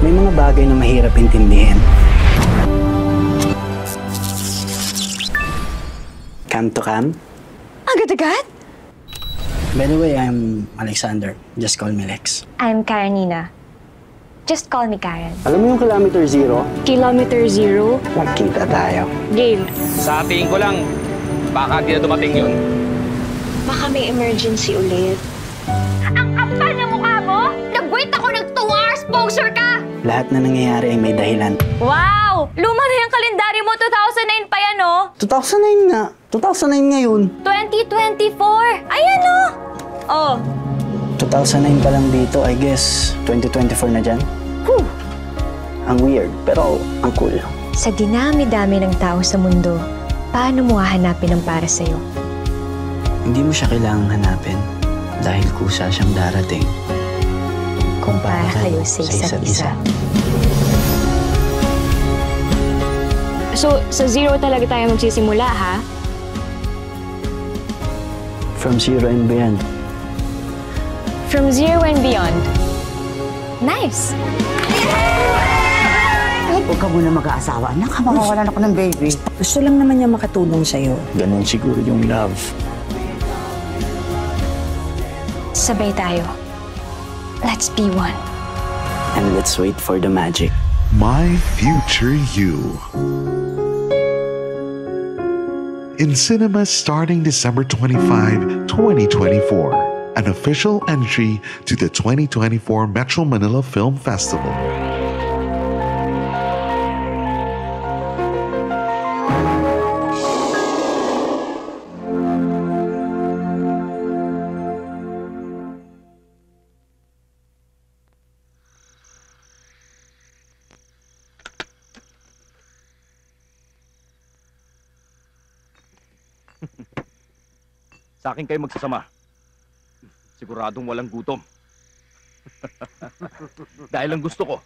May mga bagay na mahirap intindihin. Cam to cam? Agad-agad? By the way, I'm Alexander. Just call me Lex. I'm Karenina. Just call me Karen. Alam mo yung kilometer zero? Kilometer zero? Magkita tayo. Gail. Sa tingin ko lang, baka di na dumating yun. Baka may emergency ulit. Ang kapal na mukha mo! Nag-wait ako ng 2 hours, poser ka! Lahat na nangyayari ay may dahilan. Wow! Luma na yung kalendaryo mo, 2009 pa yan, oh! 2009 nga. 2009 ngayon. 2024! Ayan, oh! Oh. 2009 pa lang dito, I guess 2024 na dyan. Whew. Ang weird, pero ang cool. Sa dinami-dami ng tao sa mundo, paano mo hahanapin ang para sa'yo? Hindi mo siya kailangang hanapin dahil kusa siyang darating. Kung para kayo sa isa't isa. So, sa zero talaga tayo magsisimula, ha? From zero and beyond. From zero and beyond. Nice! Huwag ka muna mag-aasawa. Anak, makawalan ako ng baby. Gusto lang naman niya makatulong sa'yo. Ganon siguro yung love. Sabay tayo. Let's be one. And let's wait for the magic. My Future You. In cinemas starting December 25, 2024. An official entry to the 2024 Metro Manila Film Festival. Sa akin kayo magsasama. Siguradong walang gutom. Dahil ang gusto ko,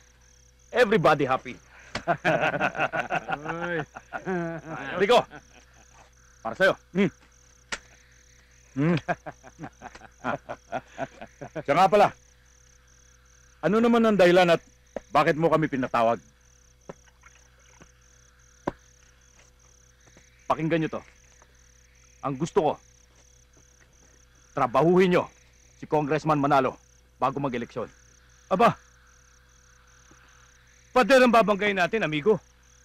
everybody happy. Rico, para sa'yo. Siya nga pala, ano naman ang dahilan at bakit mo kami pinatawag? Pakinggan nyo to. Ang gusto ko, trabahuhin nyo si Congressman Manalo bago mag-eleksyon. Aba, pader ang babanggayin natin, amigo.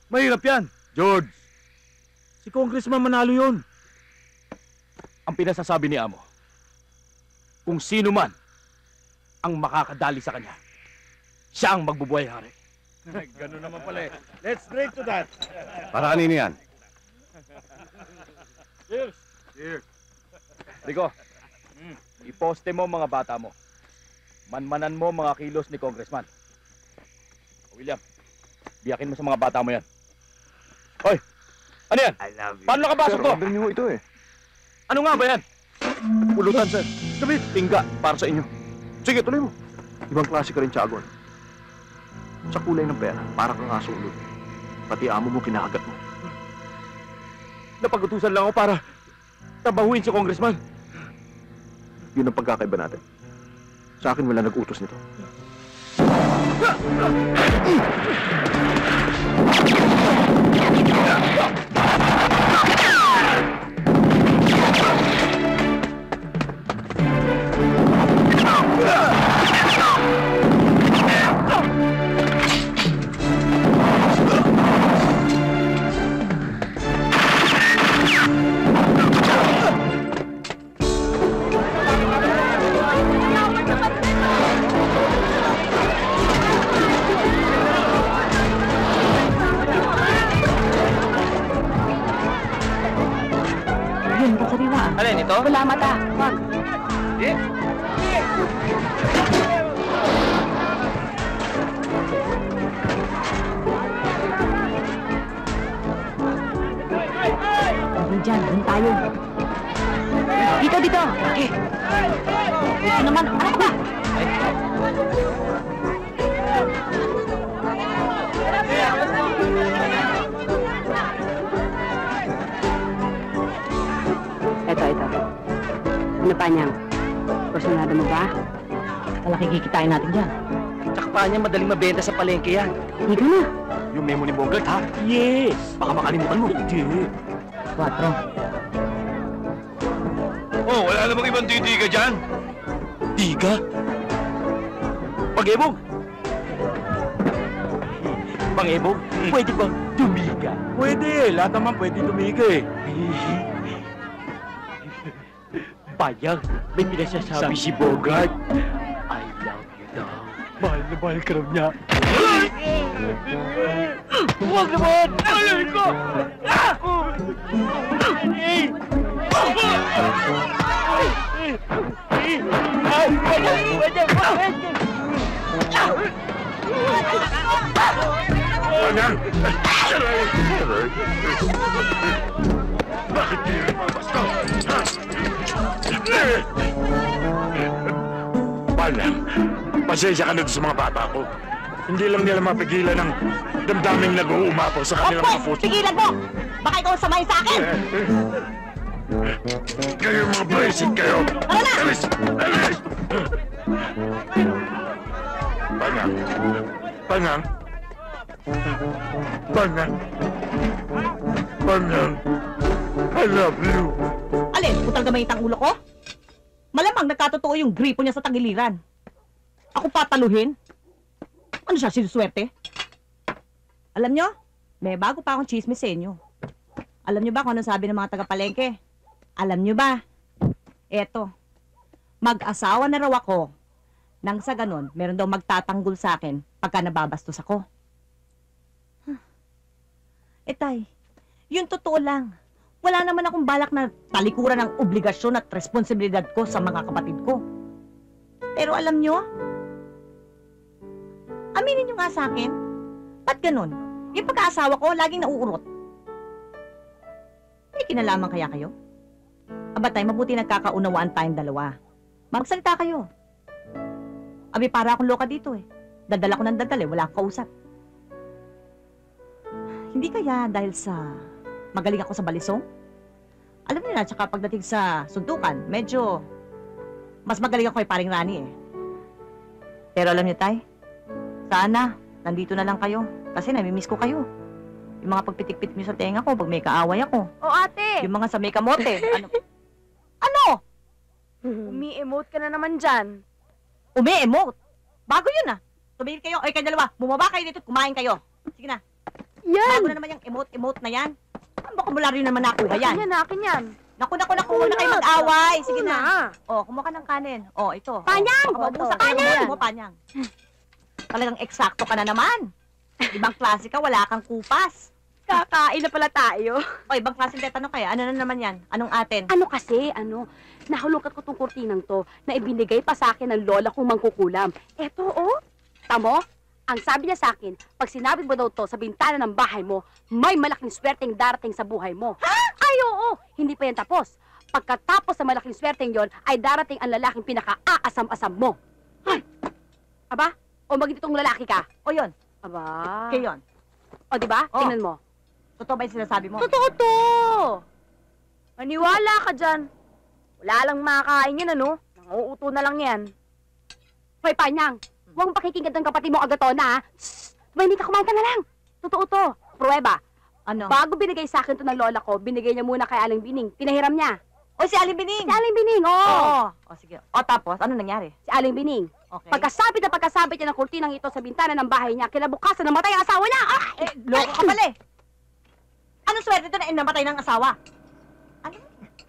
Mahirap yan. George, si Congressman Manalo yun. Ang pinasasabi ni Amo, kung sino man ang makakadali sa kanya, siya ang magbubuhay hari. Ganun naman pala eh. Let's drink to that. Para kanino yan? Cheers! Cheers! Rico, iposte mo mga bata mo. Manmanan mo mga kilos ni Congressman. William, biyakin mo sa mga bata mo yan. Hoy! Ano yan? I love you. Paano nakapasok to? Order niyo ito eh. Ano nga ba yan? Pulutan, sir. Sabi, tingga para sa inyo. Sige, tuloy mo. Ibang klase ka rin, Tiagon. Sa kulay ng pera, para kang asulod. Pati amo mo kinakagat mo. Napag-utusan lang ako para tabahuin si Congressman. Yun ang pagkakaiba natin. Sa akin wala nag-utos nito. Alin, ito? Wala mata. Wag. Diyan, dun tayo. Dito, dito. Okay. Ito naman. Ano ba? Ito. Ano pa niyang? Personado mo ba? Malaki kikitain natin dyan. Tsaka Akala niya madaling mabenta sa palengke yan. Dito na. Yung memo ni Bogart, ha? Yes! Baka makalimutan mo. Hindi. 4. Oh, wala namang ibang titiga dyan. Tiga? Pag-ebog? Pang-ebog? Pwede bang tumiga? Pwede. Lahat naman pwede tumiga eh. Payag, may pinasasabi si Bogart. I love you daw. Mahal na mahal ka raw niya. Huwag naman! Alay ko! Bakit di rin basta? Palang, pasensya ka na sa mga bata ko. Hindi lang nila mapigilan ng damdaming nag-uumapaw sa kanilang mga puso. Pigilan mo! Baka ikaw ang samahin sa akin! Kayo mga basic kayo! Tara na! Alis! Alis! Panang! Panang! Panang! Panang! I love you! Alin, putang gamay ang ulo ko? Malamang nagkatotoo yung gripo niya sa tagiliran. Ako pataluhin? Ano siya, sinuswerte? Alam nyo, may bago pa akong chismis sa inyo. Alam nyo ba kung ano sabi ng mga taga-palengke? Alam nyo ba? Eto, mag-asawa na raw ako nang sa ganun, meron daw magtatanggol sa akin pagka nababastos ako. Tay, yun totoo lang. Wala naman akong balak na talikuran ng obligasyon at responsibilidad ko sa mga kapatid ko. Pero alam nyo, aminin nyo nga sa akin, ba't ganun? Yung pagkaasawa ko, laging nauurot. May kinalaman kaya kayo? Aba tay, mabuti nagkakaunawaan tayong dalawa. Magsalita kayo. Abi, para akong loka dito eh. Dadala ko ng dadal eh, wala akong kausap. Hindi kaya dahil sa magaling ako sa balisong? Alam niyo na, tsaka pagdating sa suntukan, medyo mas magaling ako kay Paring Rani eh. Pero alam niyo tay, sana nandito na lang kayo kasi namimiss ko kayo. Yung mga pagpitik-pitik niyo sa tenga ko pag may kaaway ako. O ate, Yung mga sa may kamote. Ano? umi-emote ka na naman dyan. Umi-emote? Bago yun ah. Tumigil kayo. Oy, kayo dalawa. Bumaba kayo dito at kumain kayo. Sige na. Yan! Bago na naman yung emote-emote na yan. Ang bokabularyo naman nakuha yan. Yan, akin yan. Naku, huwag na kayo mag-away. Sige na. O, kumuha ka ng kanin. O, ito. Panyang! Mabusa ka ng mo, panyang. Talagang eksakto ka na naman. Ibang klase ka, wala kang kupas. Kakain na pala tayo. O, ibang klase ng tanong kaya. Ano na naman yan? Anong atin? Ano kasi, nahulukat ko tong kurtinang to na ibinigay pa sa akin ng lola kong mangkukulam. Eto, oh. Tamo, ang sabi niya sa akin, pag sinabi mo daw to sa bintana ng bahay mo, may malaking swerteng darating sa buhay mo. Ha? Ay, oo. Hindi pa yan tapos. Pagkatapos sa malaking swerteng yon, ay darating ang lalaking pinaka-aasam-asam mo. Ay! Aba, o maging itong lalaki ka. O, yun. Aba. Kaya yun. O, diba? Oh. Tingnan mo. Totoo ba yung sinasabi mo? Totoo to! Maniwala ka dyan. Wala lang makakain yan, ano? Nanguuto na lang yan. Hoy, Panyang, huwag pakikinggan ng kapatid mo agatona, ha? Shhh! Mahinita, kumain ka na lang. Totoo to. Pruweba. Ano? Bago binigay sa akin to ng lola ko, binigay niya muna kay Aling Bining. Pinahiram niya. O, si Aling Bining! Si Aling Bining, oo. Oo. O, sige. O, tapos, ano nangyari? Si Aling Bining. Okay. Pagkasabit na pagkasabit niya ng kurtinang ito sa bintana ng bahay niya, kinabukasan namatay ang asawa niya. Ay! Loko ka pala eh. Anong swerte ito na namatay ng asawa? Ano?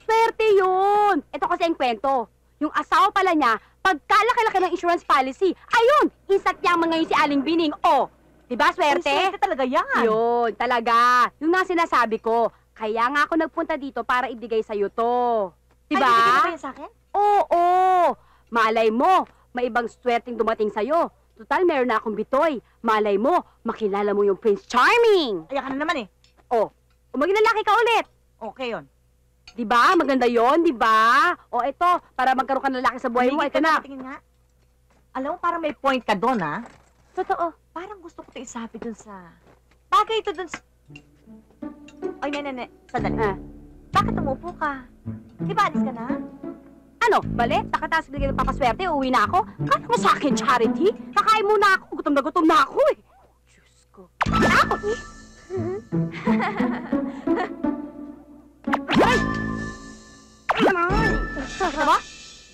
Swerte yun. Ito kasi ang kwento. Yung asawa pala niya, pagkalaki-laki ng insurance policy, ayun, instant yaman ngayon si Aling Bining. Oh, diba swerte? Ang swerte talaga yan. Yun, talaga. Yung nga sinasabi ko. Kaya nga ako nagpunta dito para ibigay sa'yo to. Diba? Ay, bibigyan mo ba yan sa akin? Oo. Malay mo, may ibang swerteng dumating sa'yo. Total, meron na akong bitoy. Malay mo, makilala mo yung Prince Charming. Ayan ka na naman eh. Oh, maging lalaki ka ulit. Okay yun. Diba? Maganda yon, diba? O ito, para magkaroon ka ng lalaki sa buhay mo, ito na. Tingin nga. Alam mo, parang may point ka doon, ha? Totoo. Parang gusto ko ito isabi doon sa... Bagay ito doon sa... Ay, nene, sandali. Ah. Bakit umupo ka? Di ba alis ka na? Ano? Bale? Takataas bigay ng papaswerte, uwi na ako? Kala mo sa akin, Charity? Kakain muna ako. Gutom na ako eh. Diyos ko. Ako eh. Ay! Ano ba?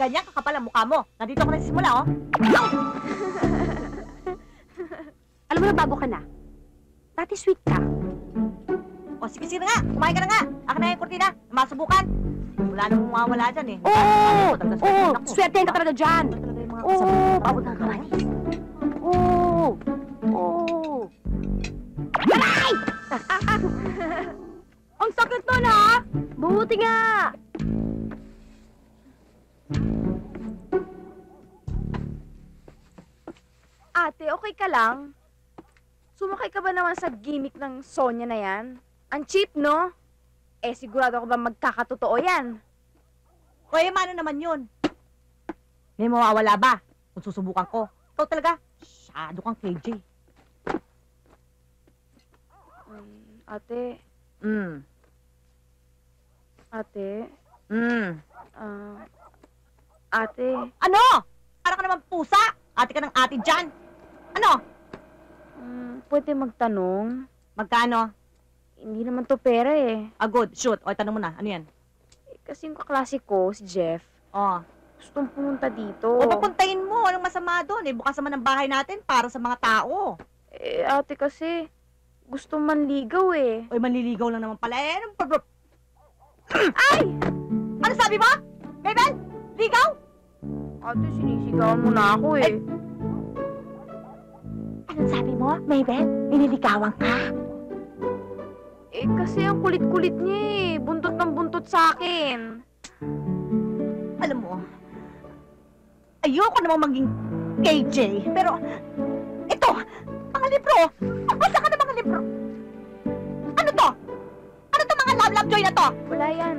Ganyan kakapal ang mukha mo. Nandito ako nagsisimula, oh. Alam mo na, bago ka na. Dati sweet ka. O, sige nga. Kumain ka na nga. Akin na yung kurtina. Masubukan. Wala namang mawawala dyan, eh. Oo! Swerte ka talaga dyan. Oo! Pabot ng kamanis. Oo! Aray! Ang sakit nun, ha? Buti nga! Ate, okay ka lang? Sumakay ka ba naman sa gimmick ng Sonya na yan? Ang cheap, no? Eh, sigurado ako ba magkakatotoo yan? O, mano naman yun? May mawawala ba kung susubukan ko? Ikaw talaga, masyado kang KJ. Ate, ate, ate. Ano? Para ka naman pusa? Ate ka ng ate dyan. Ano? Pwede magtanong? Magkano? Hindi naman to pera eh. Good. Shoot. O, tanong mo na. Ano yan? Kasi yung kaklase ko, si Jeff, Oh. gustong pumunta dito. O, papuntahin mo. Anong masama doon? Eh, bukas naman ang bahay natin para sa mga tao. Eh, ate kasi, gusto manligaw eh. O, manliligaw lang naman pala. Eh, anong Ay! Ano sabi mo? Beben? Ligaw? Ate, sinisigawan mo na ako eh. Anong sabi mo? Mabel, nililigawan ka? Eh, kasi ang kulit-kulit niya eh. Buntot ng buntot sa akin. Alam mo, ayoko namang maging KJ, pero ito, mga libro. Magbasa ka ng mga libro. Ano to? Ano to mga love joy na to? Wala yan.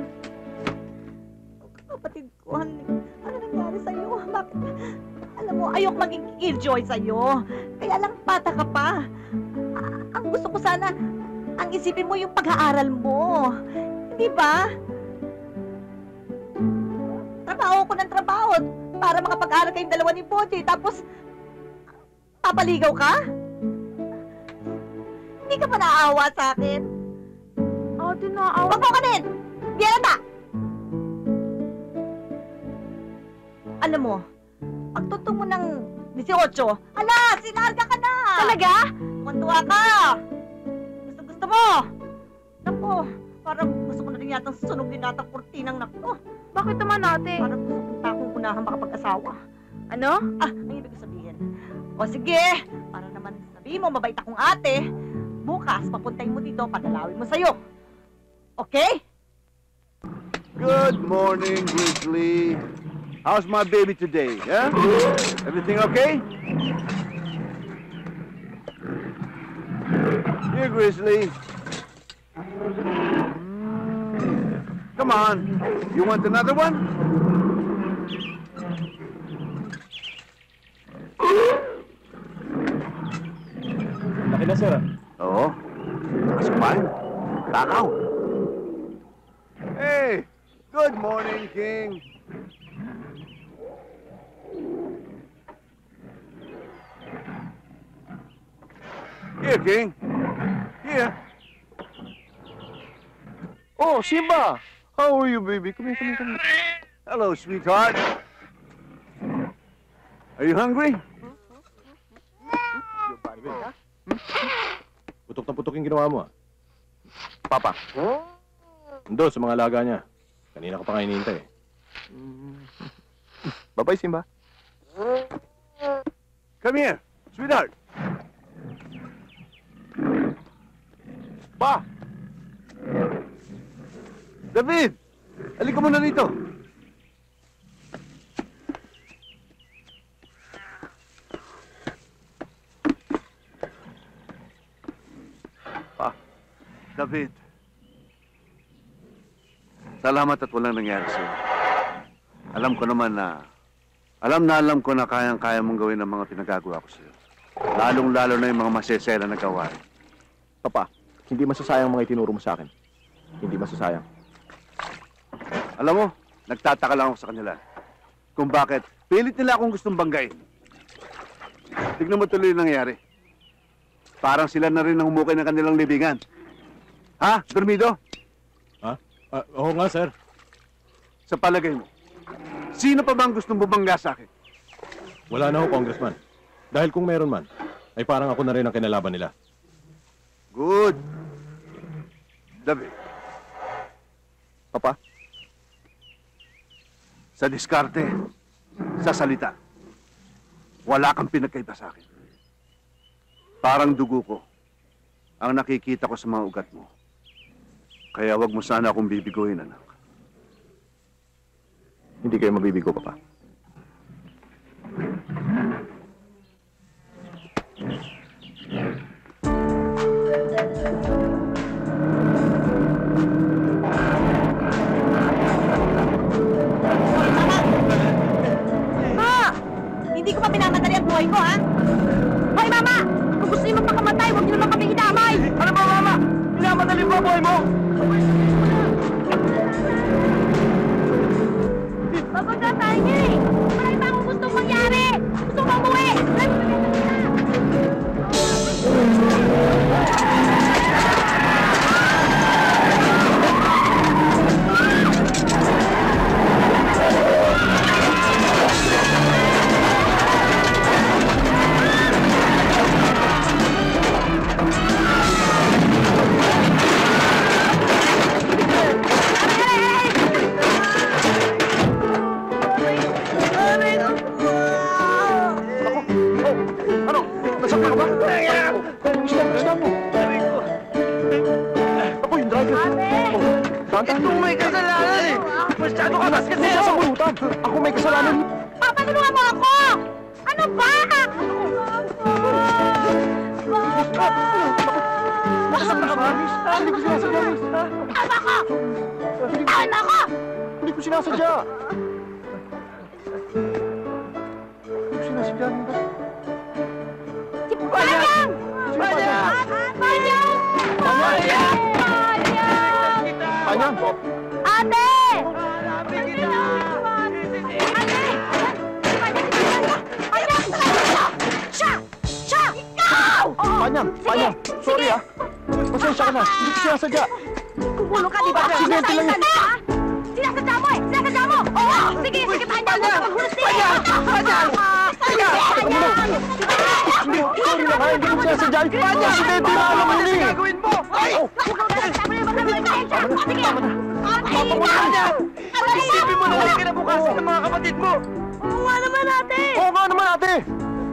Kapatid ko, ano nangyari sa'yo? Bakit? Alam mo, ayoko maging killjoy sa'yo. Kaya lang bata ka pa. Ang gusto ko sana, ang isipin mo yung pag-aaral mo. Hindi ba? Trabaho ko ng trabaho para makapag-aaral kayong dalawa ni Boji. Tapos, papaligaw ka? Hindi ka pa naaawa sa akin? Ate, naawa. Wag mo ka din! Biyanata! Alam mo, pagtutong mo ng 18, ala, sinarga ka na! Talaga? Tuwa ka! Gusto mo! Naku, parang gusto ko na rin yatang sunugin natang kurtinang nakto. Bakit naman ate? Parang gusto kong takong unahan makapag-asawa. Ano? Ang ibig ko sabihin. O sige, para naman sabihin mo mabait akong ate, bukas papuntahin mo dito, padalawin mo sa'yo. Okay? Good morning, Grizzly. How's my baby today, huh? Everything okay? Here, Grizzly. Come on. You want another one? Laki na, sir. Oo. Mas kumain. Takaw. Hey! Good morning, King. Here, King. Here. Oh, Simba. How are you, baby? Come here. Hello, sweetheart. Are you hungry? Putok na putok yung ginawa mo, ah. Papa. Doon sa mga alaga niya. Kanina ko pa kayo hinihintay, eh. Bye-bye, Simba. Come here, sweetheart. Pa! David! Halika muna rito. Pa, David. Salamat at walang nangyari sa'yo. Alam ko na kayang-kaya mong gawin ang mga pinagagawa ko sa'yo. Lalong-lalo na yung mga masesera na gawain. Papa, hindi masasayang mga itinuro mo sa akin. Hindi masasayang. Alam mo, nagtataka lang ako sa kanila. kung bakit pilit nila akong gustong banggain. Tignan mo tuloy yung nangyari. Parang sila na rin ang humukay ng kanilang libingan. Ha? Dormido? Oo nga, sir. Sa palagay mo, sino pa bang gustong bumangga sa akin? Wala na ho, Congressman. Dahil kung meron man, ay parang ako na rin ang kinalaban nila. Good. David. Papa? Sa diskarte, sa salita, wala kang pinagkaiba sa akin. Parang dugo ko ang nakikita ko sa mga ugat mo. Kaya wag mo sana akong bibiguhin, anak. Hindi kayo mabibigo, Papa. Ma! Hindi ko pa minamadali ang buhay ko, ha? Hoy, Mama! Kung gusto niyo magpakamatay, huwag niyo naman kami idamay! Ano ba, Mama? Minamadali ba buhay mo? Babagda tayo niya eh! Marami pa akong gustong mangyari! Gusto ko umuwi! Nasaktan ka ba? Stop mo. Ako yung driver. Ito may kasalanan eh. Masyado ka tas kasi sa bulutan. Ako may kasalanan. Papatulungan mo ako! Ano ba? Nasaktan ka ba? Hindi ko sinasadya. Tama ko! Tama ko! Hindi ko sinasadya. Hindi ko sinasadya. Panyang! Panyang! Panyang! Panyang! Panyang! Ate! Panyang! Panyang! Sorry ah! Pasensya ka na! Hindi ko sinasadya! Kukulong ka, di ba? Aksidente lang yun! Sinasadya mo eh! Sinasadya mo! Oo! Sige! Sige, Panyang! Maghulas din! Panyang! Panyang! Hindi! Sorry na kaya! Hindi ko sinasadya! Panyang! Aksidente lang alam mo yun eh! Gagawin mo! Ay! Sige! Panyang! Isipin mo na lang kinabukasan ng mga kapatid mo! Oo nga naman, ate! Oo nga naman ate!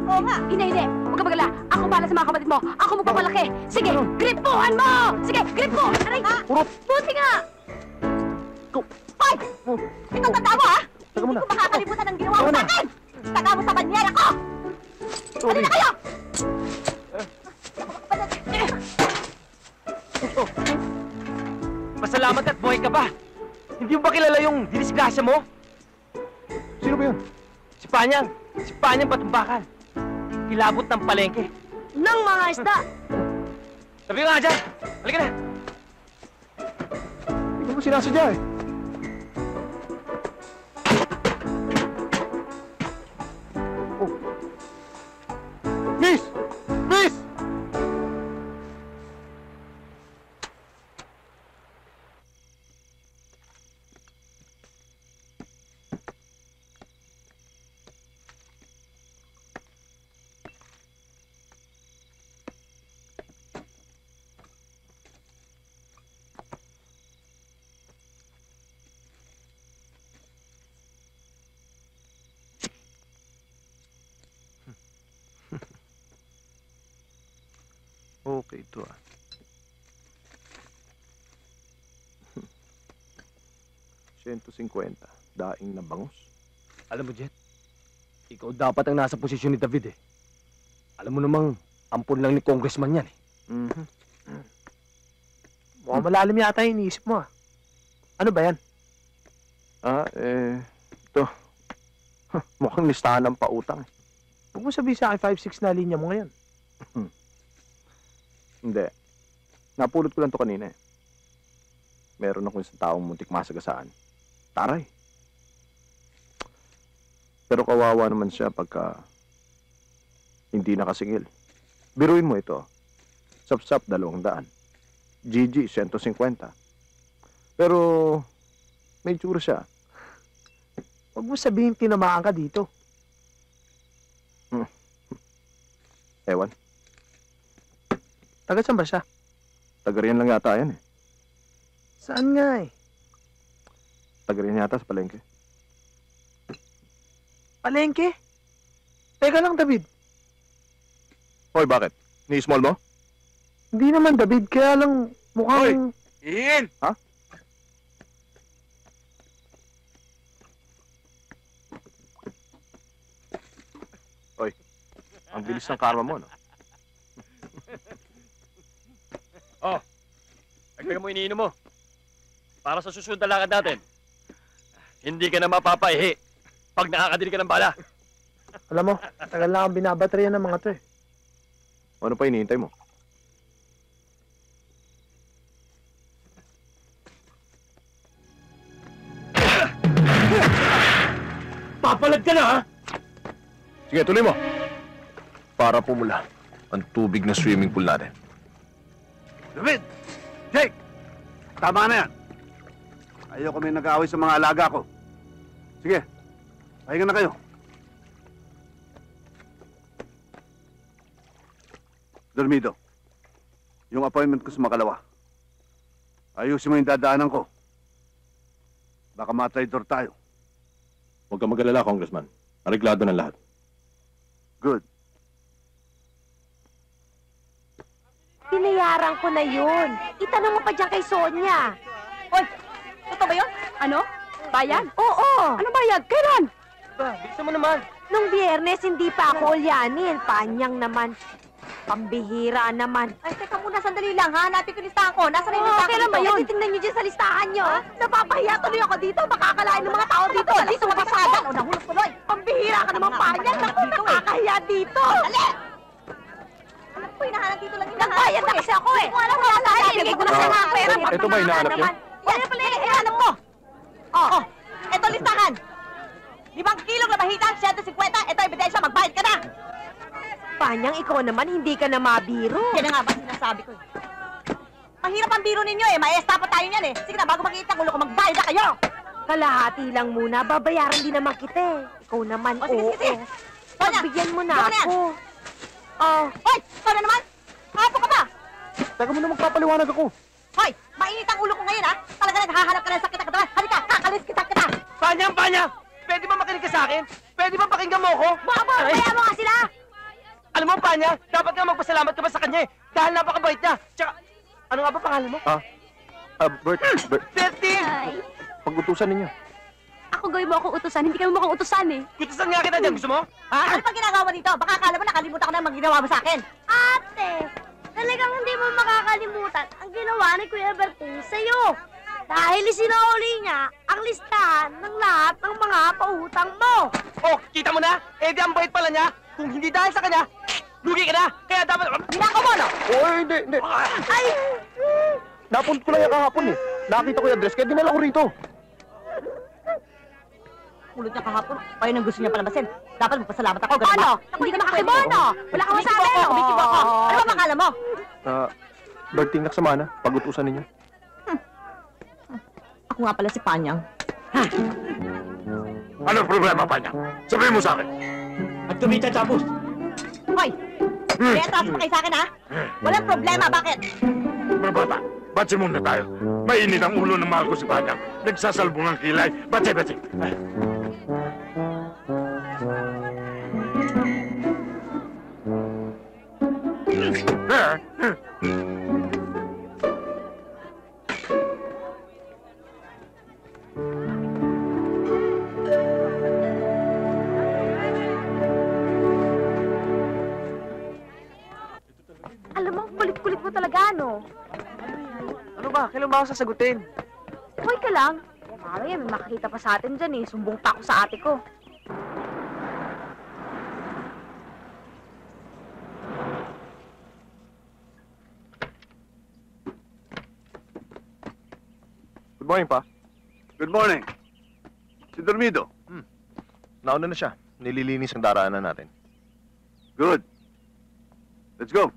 Oo nga! Hindi! Huwag ka magala! Ako bala sa mga kapatid mo! Ako magpapalaki! Sige! Gripuhan mo! Sige! Gripo! Aray! Buti nga! Hoy! Itong tanda mo, ha? Taga muna! Hindi ko makakalimutan ang ginawa mo sa akin! Taga mo sa banyera ko! Sorry na kayo! Pasalamat at buhay ka ba? Hindi mo ba kilala yung dinisgrasya mo? Sino ba yun? Si Panyang! Si Panyang Patumbakan! Kilabot ng palengke. Nang mga isda! Sabi ko nga dyan! Halika na! Hindi ko sinasadya eh! Oh. Miss! Miss! Okay ito ah. $150, daing na bangus. Alam mo, Jet, ikaw dapat ang nasa posisyon ni David eh. Alam mo namang, ampun lang ni Congressman yan eh. Mukhang malalim yata yung iniisip mo ah. Ano ba yan? Ito. Mukhang listahan ng pautang. Huwag mo sabihin sa akin 5-6 na linya mo ngayon. Hindi. Napulot ko lang to kanina eh. Meron akong isang taong muntik masagasaan. Taray. Pero kawawa naman siya pagka hindi nakasingil. Biruin mo ito. Sap-sap 200. Gigi 150. Pero may tsura siya. Huwag mo sabihin tinamaan ka dito. Ewan, Taga saan ba siya? taga riyan lang yata yan eh. Saan nga eh? Taga riyan yata sa palengke. Palengke? Teka lang, David. Hoy, bakit? Ni-small mo? Hindi naman, David. Kaya lang mukhang... Iin! Ha? Hoy, ang bilis ng karma mo, no? Oh, agdagan mo iniinom mo. Para sa susunod na lakad natin, hindi ka na mapapaihi pag nakakadili ka ng bala. Alam mo, tagal lang ang binabaterya ng mga to eh. Ano pa hinihintay mo? Papalag ka na, ha? Sige, tuloy mo. Para pumula ang tubig na swimming pool natin. David! Jake! Tama na yan. Ayoko may nag-aaway sa mga alaga ko. Sige, pahinga na kayo. Dormido, yung appointment ko sa Makalawa. Ayusin mo yung dadaanan ko. Baka matraidor tayo. Huwag kang mag-alala, Congressman. Areglado ng lahat. Good. Binayaran ko na yun. Itanong mo pa dyan kay Sonia. Hoy, totoo ba yun? Ano? Bayad? Oo. Ano bayad? Kailan? Ba, bilisan mo naman. Nung Biyernes, hindi pa ako ulyanin. Panyang naman. Pambihira naman. Ay, teka muna, sandali lang ha. Hanapin ko listahan ko. Nasaan na yung listahan ko Kailan ba dito? yun? Titingnan nyo dyan sa listahan nyo. Napapahiya tuloy ako dito. Makakalain ng mga tao dito. Dali, sumabasagan. O, nahulog tuloy. Pambihira ka naman, panyang. Naku, nakakahiya dito. Dali! Alam ko, hinahanap dito lang yung Nagbayad na kasi ako eh. Wala ko lang. Ibigay ko na sa mga pera. Ito ba hinahanap niyo? Yan pala yung hinahanap ko. Oh, eto listahan. 5 kilong labahitan, 150. Ito ebidensya, magbayad ka na. Panyang, ikaw naman, hindi ka na mabiro. Yan na nga ba sinasabi ko eh. Mahirap ang biro ninyo eh. Maesta pa tayo niyan eh. Sige na, bago makikita ang ulo ko, magbayad na kayo. Kalahati lang muna, babayaran din naman kita eh. Ikaw naman, O, sige, oo. sige. Sonia, Pagbigyan mo na bigyan mo na yan. ako. Oh, Hoy! Ikaw na naman! Hapo ka ba? Teka muna, magpapaliwanag ako. Hoy! Mainit ang ulo ko ngayon ha! Talaga naghahanap ka ng sakit na katawan! Halika! Kakalis kita! Panya! Pwede ba makinig ka sa akin? Pwede ba pakinggan mo ako? baba, kaya mo nga sila. Alam mo, Panya, dapat nga magpasalamat ka pa sa kanya eh. Dahil napakabait niya. Tsaka, ano nga ba pangalan mo? Bert, Bertie! pag-utusan ninyo. Ako gawin mo akong utusan, hindi kami mo akong utusan eh. Kutusan nga kita dyan, gusto mo? Ano pa ginagawa dito? Baka akala mo nakalimutan ko na ang ginawa mo sa akin. Ate, talagang hindi mo makakalimutan ang ginawa ni Kuya Berting sa'yo. Dahil isinauli niya ang listahan ng lahat ng mga pautang mo. Oh, kita mo na? Eh di ang bait pala niya. Kung hindi dahil sa kanya, lugi ka na. Kaya dapat... Ginagawa mo, no? Hindi. Ay! Napunta ko lang yan kahapon eh. Nakita ko yung address, kaya dinala ko rito. Kulot niya kahapon. Ayun ang gusto niya palabasin. Dapat magpasalamat ako. Ganun Ano? ba? Hindi ka makakibono. Wala kang masabi. Kumikibo ako. Ano ba akala mo? Berting, naksama na. Pag-utusan ninyo. Ako nga pala si Panyang. Ano problema, Panya? Sabihin mo sa akin. At kami tatapos. Hoy! May atraso pa kayo sa akin, ha? Walang problema. Bakit? Mga bata, batsi muna tayo. Mainit ang ulo ng mahal ko si Panyang. Nagsasalbong ang kilay. Batsi. Alam mo, kulit-kulit mo talaga, no? Ano ba? Kailan ba ako sasagutin? Hoy ka lang. Mamaya may makikita pa sa atin dyan eh. Sumbong pa ako sa ate ko. Good morning, pa. Good morning. Si Dormido. Nauna na siya. Nililinis ang daraanan natin. Good. Let's go.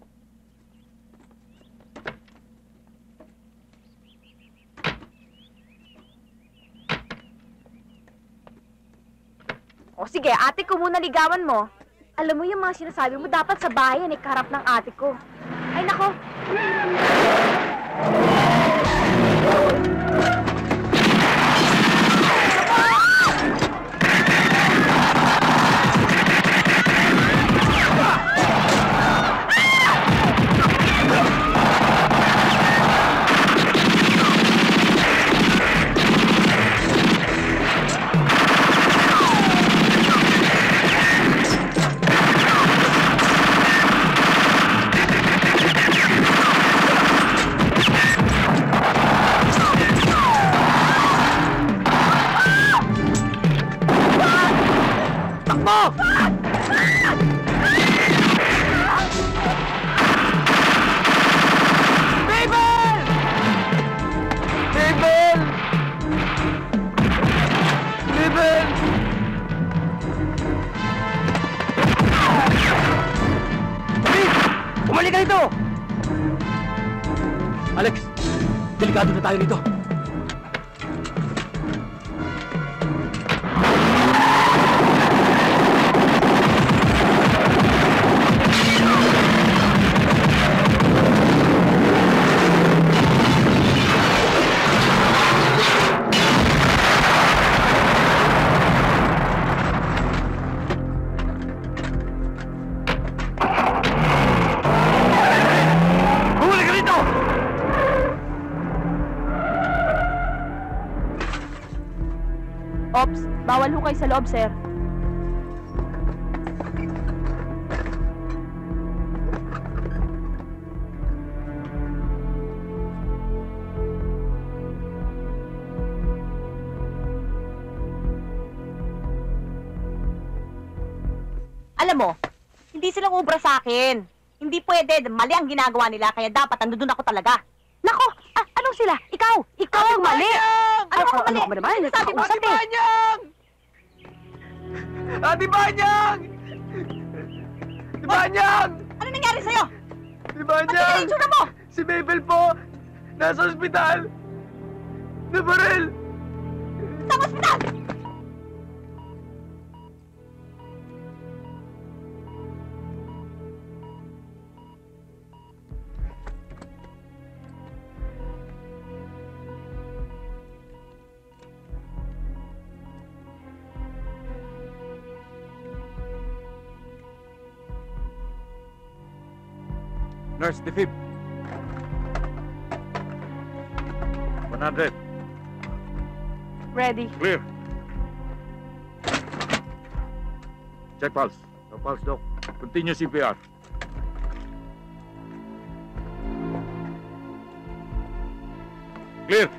O sige, ate ko muna ligawan mo. Alam mo yung mga sinasabi mo, dapat sa bahay yan, ikarap ng ate ko. Ay, nako. Umalik ka dito! Alex, delikado na tayo dito. Ops, bawal ho kayo sa loob, sir. Alam mo, hindi silang ubra sa akin. Hindi pwede, mali ang ginagawa nila, kaya dapat nandun ako talaga. Nako, anong sila? Ikaw ang mali. Ano ako mali? Ano naman? Sabi mo, Ate Banyang! Ate Banyang! Ate Banyang! Ano nangyari sa'yo? Ate Banyang! Ano itsura mo? Si Mabel po! Nasa ospital! Nabaril! Sa ospital! Nurse, defib. 100. Ready. Clear. Check pulse. No pulse, Doc. Continue CPR. Clear.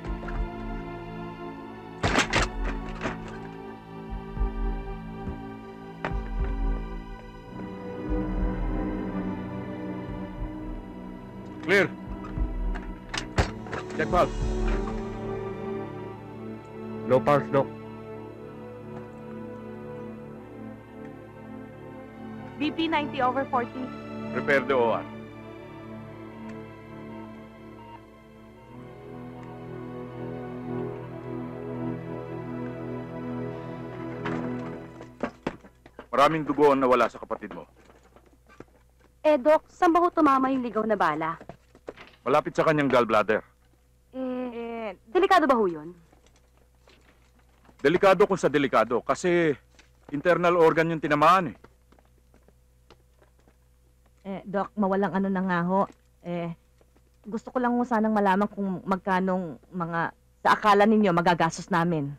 Clear. Check pulse. Low pulse, Doc. BP 90/40. Prepare the OR. Maraming dugo ang nawala sa kapatid mo. Eh, Doc, saan ba ho tumama yung ligaw na bala? Malapit sa kanyang gallbladder. Delikado ba ho yun? Delikado kung sa delikado kasi internal organ yung tinamaan eh. Doc, mawalang ano na nga ho. Gusto ko lang ho sanang malaman kung magkanong mga sa akala ninyo magagastos namin.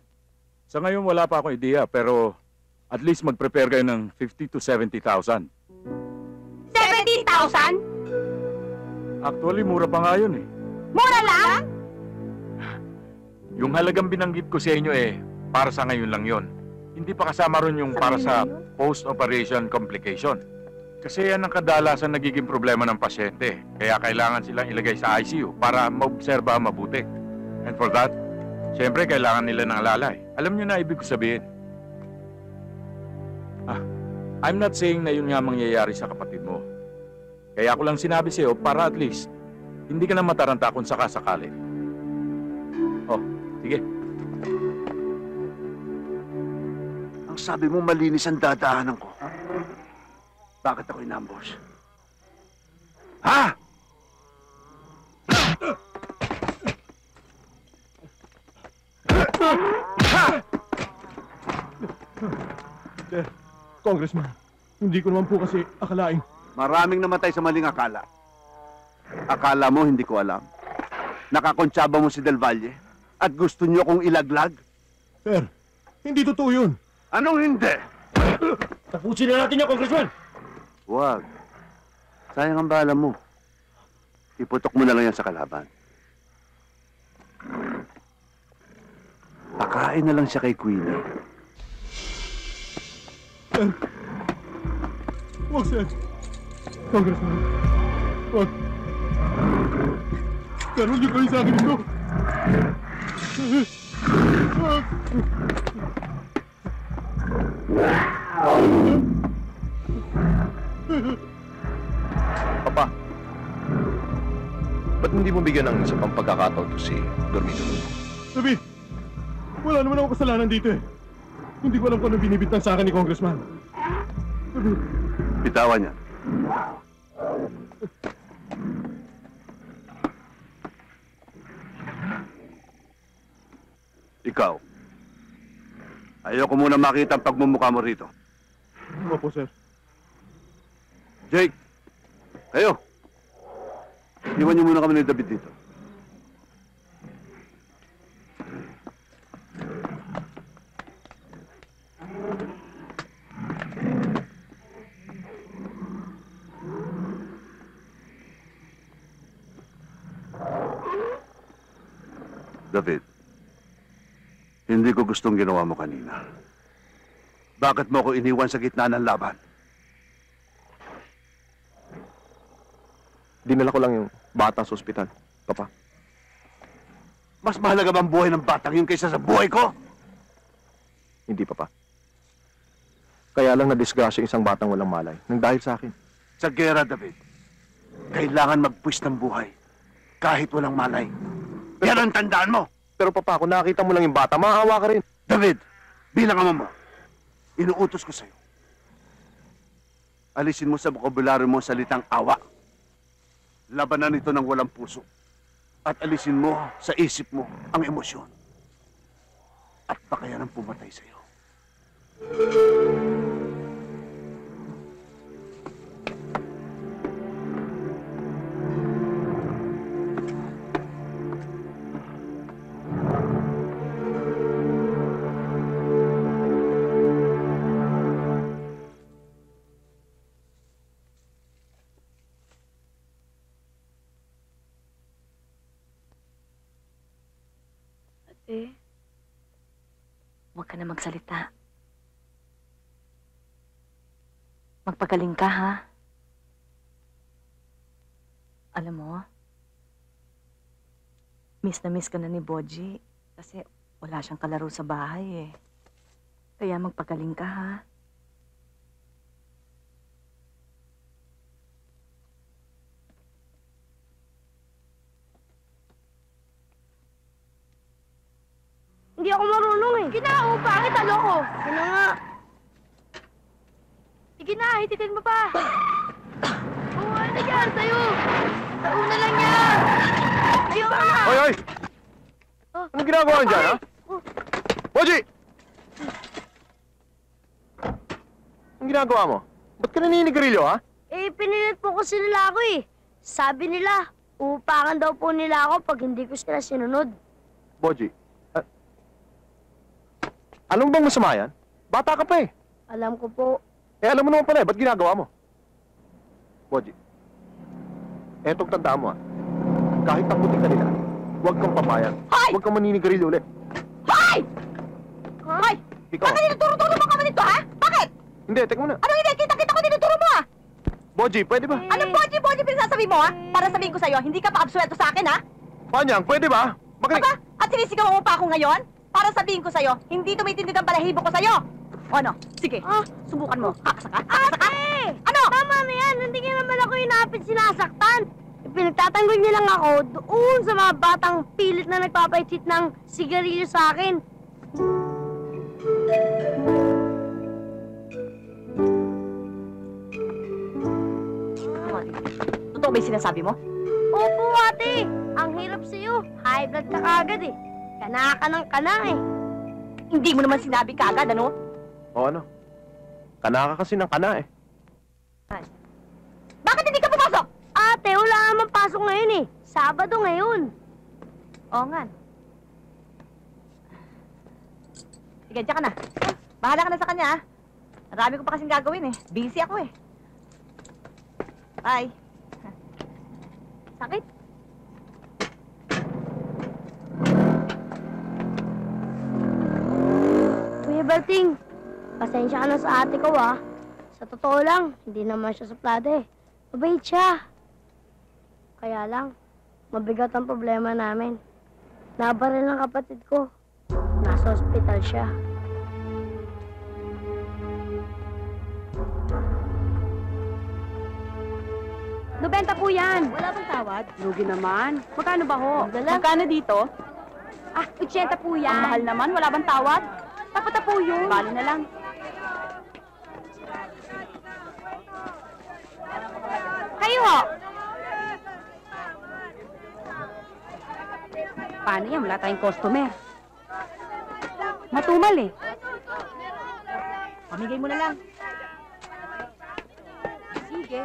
Sa ngayon wala pa akong ideya pero at least mag-prepare kayo ng 50,000 to 70,000. 70,000? Actually, mura pa nga yun eh. Mura lang? Yung halagang binanggit ko sa inyo para sa ngayon lang yon. Hindi pa kasama ron yung para sa post-operation complication. Kasi yan ang kadalasan nagiging problema ng pasyente. Kaya kailangan silang ilagay sa ICU para maobserba mabuti. And for that, siyempre kailangan nila ng alalay. Alam niyo na ibig ko sabihin. I'm not saying na yun nga mangyayari sa kapatid mo. Kaya ako lang sinabi sa'yo para at least hindi ka na mataranta kung sakasakali. Oh, sige. Ang sabi mo malinis ang dadaanan ko. Bakit ako inambush? Ha? Congressman, hindi ko naman po kasi akalain. Maraming namatay sa maling akala. Akala mo hindi ko alam? Nakakontsaba mo si Del Valle at gusto niyo kong ilaglag? Sir, hindi totoo yun. Anong hindi? Tapusin na natin niya, Congressman! Huwag. Sayang ang bala mo. Iputok mo na lang yan sa kalaban. Pakain na lang siya kay Queenie. Sir, huwag, sir. Congressman, huwag. Sir, huwag niyo kayo sa akin ito. Huwag. Papa, ba't hindi mo bigyan ng isa pang pagkakataon to si Dormido? Sabi, wala naman ako kasalanan dito eh. Hindi ko alam kung ano binibitang sa akin ni Congressman. Sabi, bitawan niya. Ikaw, ayoko muna makita ang pagmumukha mo rito. opo, sir. Jake, kayo. Iwan niyo muna kami ni David dito. David, hindi ko gustong ginawa mo kanina. Bakit mo ako iniwan sa gitna ng laban? Dinala ko lang yung bata sa ospital, Papa. Mas mahalaga bang buhay ng batang yun kaysa sa buhay ko? Hindi, Papa. Kaya lang na-disgrasya yung isang batang walang malay nang dahil sa akin. Sa gera, David, kailangan magpuwis ng buhay kahit walang malay. Yan ang tandaan mo! Pero Papa, kung nakita mo lang yung bata, maawa ka rin. David, bilang ama mo, inuutos ko sa'yo. Alisin mo sa bokabularyo mo ang salitang awa. Labanan ito ng walang puso. At alisin mo sa isip mo ang emosyon. At baka yan ang pumatay sa'yo. Huwag ka na magsalita. Magpagaling ka, ha? Alam mo, miss na miss ka na ni Boji kasi wala siyang kalaro sa bahay, eh. Kaya magpagaling ka, ha? Hindi ako marunong eh. Sige na, pangit, aloko. Sige na nga. Sige na, hititin mo pa. Oo, ano yan, sa'yo? Nauna lang yan. Sige pa. Hoy, hoy! Anong ginagawa niyan, ha? Boji! Anong ginagawa mo? Ba't ka naninigarilyo, ha? Eh, pinilit po kasi nila ako eh. Sabi nila, uupakan daw po nila ako pag hindi ko sila sinunod. Boji, alam mo bang masama yan? Bata ka pa eh. Alam ko po. Eh, alam mo naman pala eh. Ba't ginagawa mo? Boji, etong tandaan mo, ha? Kahit takutin ka nila, huwag kang papayag. Hoy! Huwag kang maninigarilyo ulit. Hoy! Hoy! Ikaw. Bakit tinuturo-turo mo kami nito, ha? Bakit? Hindi, teka muna. Ano hindi? Kita-kita ko tinuturo mo, ha? Boji, pwede ba? Anong Boji pinagsasabi mo, ha? Para sabihin ko sa'yo, hindi ka pa absuelto sa akin, ha? Panyang, pwede ba? Magaling. Aba, at sinisigaw mo pa ako ngayon? Para sabihin ko sa'yo, hindi tumitindig ang balahibo ko sa'yo. O ano? Sige, subukan mo. Kakasaka? Ate! Ano? Tama na yan. Hindi nga naman ako inapit sinasaktan. Pinagtatanggol niya lang ako doon sa mga batang pilit na nagpapaitit ng sigarilyo sa akin. Totoo ba yung sinasabi mo? Opo, ate. Ang hirap sa'yo. High blood ka kagad eh. Kana ka ng kana eh. Hindi mo naman sinabi kaagad, ano? O ano? Kana ka kasi ng kana eh. Bakit hindi ka pumasok? Ate, wala naman pasok ngayon eh. Sabado ngayon. Oo nga. Sige, diyan ka na. Bahala ka na sa kanya, ha? Marami ko pa kasing gagawin eh. Busy ako eh. Bye. Sakit. Kuya Berting, pasensya ka na sa ate ko ah. Sa totoo lang, hindi naman siya suplada eh. Mabait siya. Kaya lang, mabigat ang problema namin. Nabaril ng kapatid ko. Nasa ospital siya. $90 po yan. Wala bang tawad? Lugi naman. Magkano ba ho? Magkano dito? Ah, 80 po yan. Ang mahal naman. Wala bang tawad? Tapat na po yun. Bali na lang. Kayo ho. Paano yan? Wala tayong customer. Matumal eh. Pamigay mo na lang. Sige.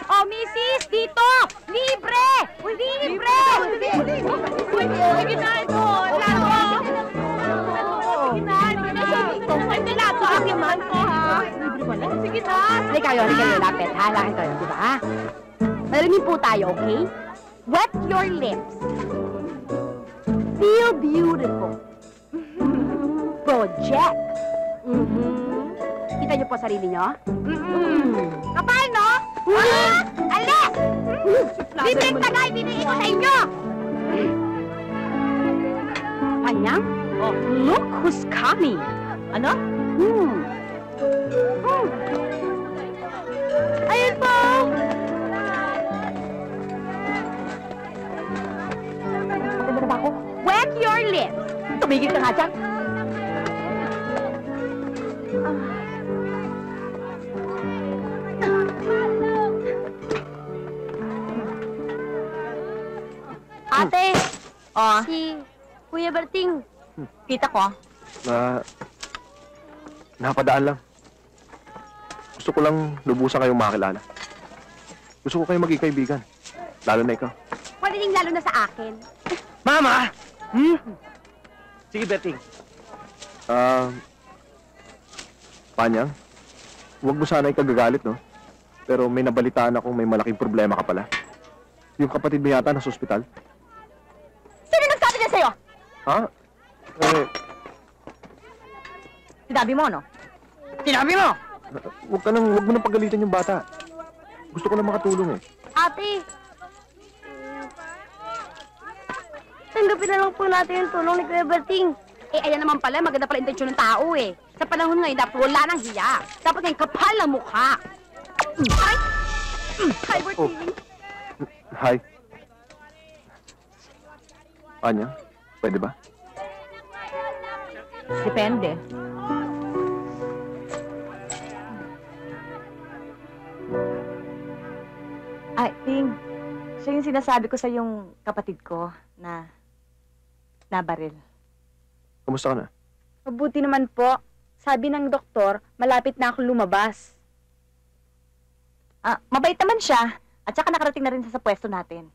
Oh, misis! Dito! Libre! Libre! Sige na ito! Lato! Sige na! Ay, nilato ang yaman ko, ha? Libre wala? Sige na! Halika kayo, lapit. Halakin kayo, di ba? Malangin po tayo, okay? Wet your lips. Feel beautiful. Project. Kita niyo po sarili niyo? Kapal, no? Alis! Libreng tagay, binigay ko sa inyo! Kanyang? Oh, look who's coming! Ano? Ayun po! Maganda na ba ako? Wet your lips! Tumigil ka nga dyan. Ate! Oh, Si Kuya Berting. kita ko. Napadaan lang. Gusto ko lang lubusan kayong makilala. Gusto ko kayong maging kaibigan. Lalo na ikaw. Pwedeng lalo na sa akin. Mama! Sige, Berting. Panyang, huwag mo sana ikagagalit, no? Pero may nabalitaan akong may malaking problema ka pala. Yung kapatid mo yata nasa ospital. Sino nagsabi niya sa'yo? Ha? Sinabi mo, no? Sinabi mo! Huwag mo nang pagalitan yung bata. Gusto ko lang makatulong eh. Ate! Tanggapin na lang po natin yung tulong ni Kuya Berting. Eh, ayan naman pala, maganda pala intensyon ng tao eh. Sa panahon ngayon, dapat wala nang hiya. Dapat ngayong kapal ng mukha. Ay! Hi, Berting. Hi. Anya, pwede ba? Depende. Ay, Ting. Siya yung sinasabi ko sa yung kapatid ko na nabaril. Kamusta ka na? Mabuti naman po. Sabi ng doktor, malapit na akong lumabas. Mabait naman siya. At saka nakarating na rin sa pwesto natin.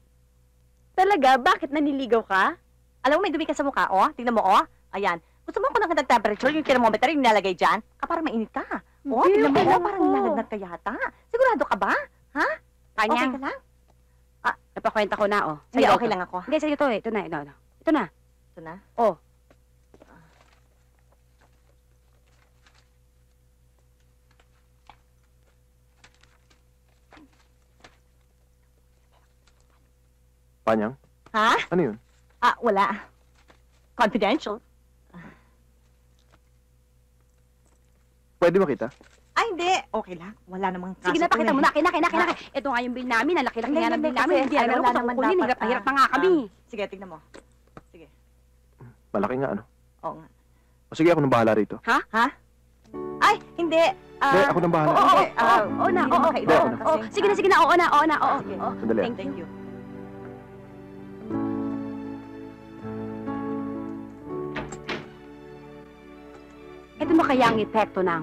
Talaga? Bakit naniligaw ka? Alam mo, may dumi ka sa mukha, oh. Tingnan mo, oh. Ayan. Gusto mo ko ng temperature, yung thermometer yung nilalagay dyan? Para mainit ka. Oh, Hindi, tingnan mo, okay oh. lang Parang po. nilalagnat ka yata. Sigurado ka ba? Ha? Kanya. Okay ka lang? Napakwenta ko na, oh. Hindi, Sa'yo okay to. lang ako. Hindi, sa'yo to eh. Ito na, ito na. Ito na. Ito na? Oh. Panyang? Ha? Ano yun? Wala. Confidential. Pwede makita? Ay, hindi. Okay lang. Wala namang kaso. Sige na, pakita mo na. Akin. Ito nga yung bill namin. Ang laki-laki nga ng bill namin. Hindi alam ko sa kukunin. Hirap na hirap na nga kami. Sige, tignan mo. Sige. Malaki nga, ano? Oo nga. O sige, ako nang bahala rito. Ha? Ay, hindi. Hindi, ako nang bahala. Oo na. Sige na. Oo na. Sandali. Thank you. Ito na kaya ang epekto ng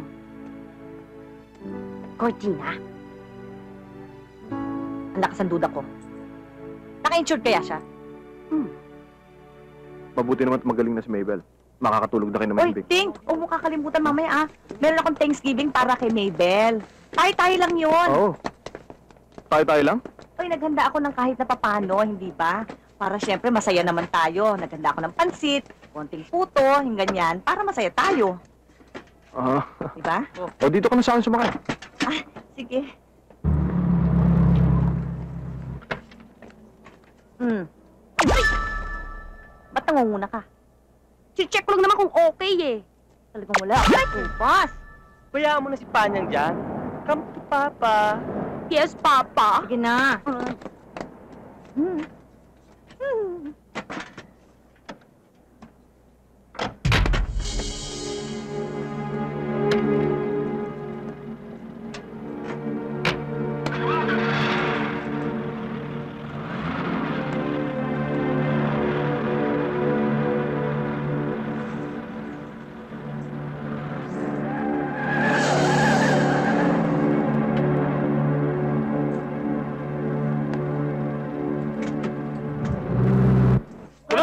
cortina? Ang lakas ang duda ko. Naka-insured kaya siya? Mabuti naman at magaling na si Mabel. Makakatulog na kayo naman. Uy, Ting! Huwag mo kakalimutan mamaya, Meron akong Thanksgiving para kay Mabel. Tayo lang yun. Oo. Tayo lang? Uy, naghanda ako ng kahit na papano, hindi ba? Para syempre masaya naman tayo. Naghanda ako ng pansit, konting puto, yung ganyan, para masaya tayo. Diba? O, dito ka na sa akin sumakay. Sige. Ba't nangunguna ka? Check ko lang naman kung okay eh. Talagang wala. Upas! Bayaan mo na si Panyang dyan. Come to Papa. Yes, Papa. Sige na.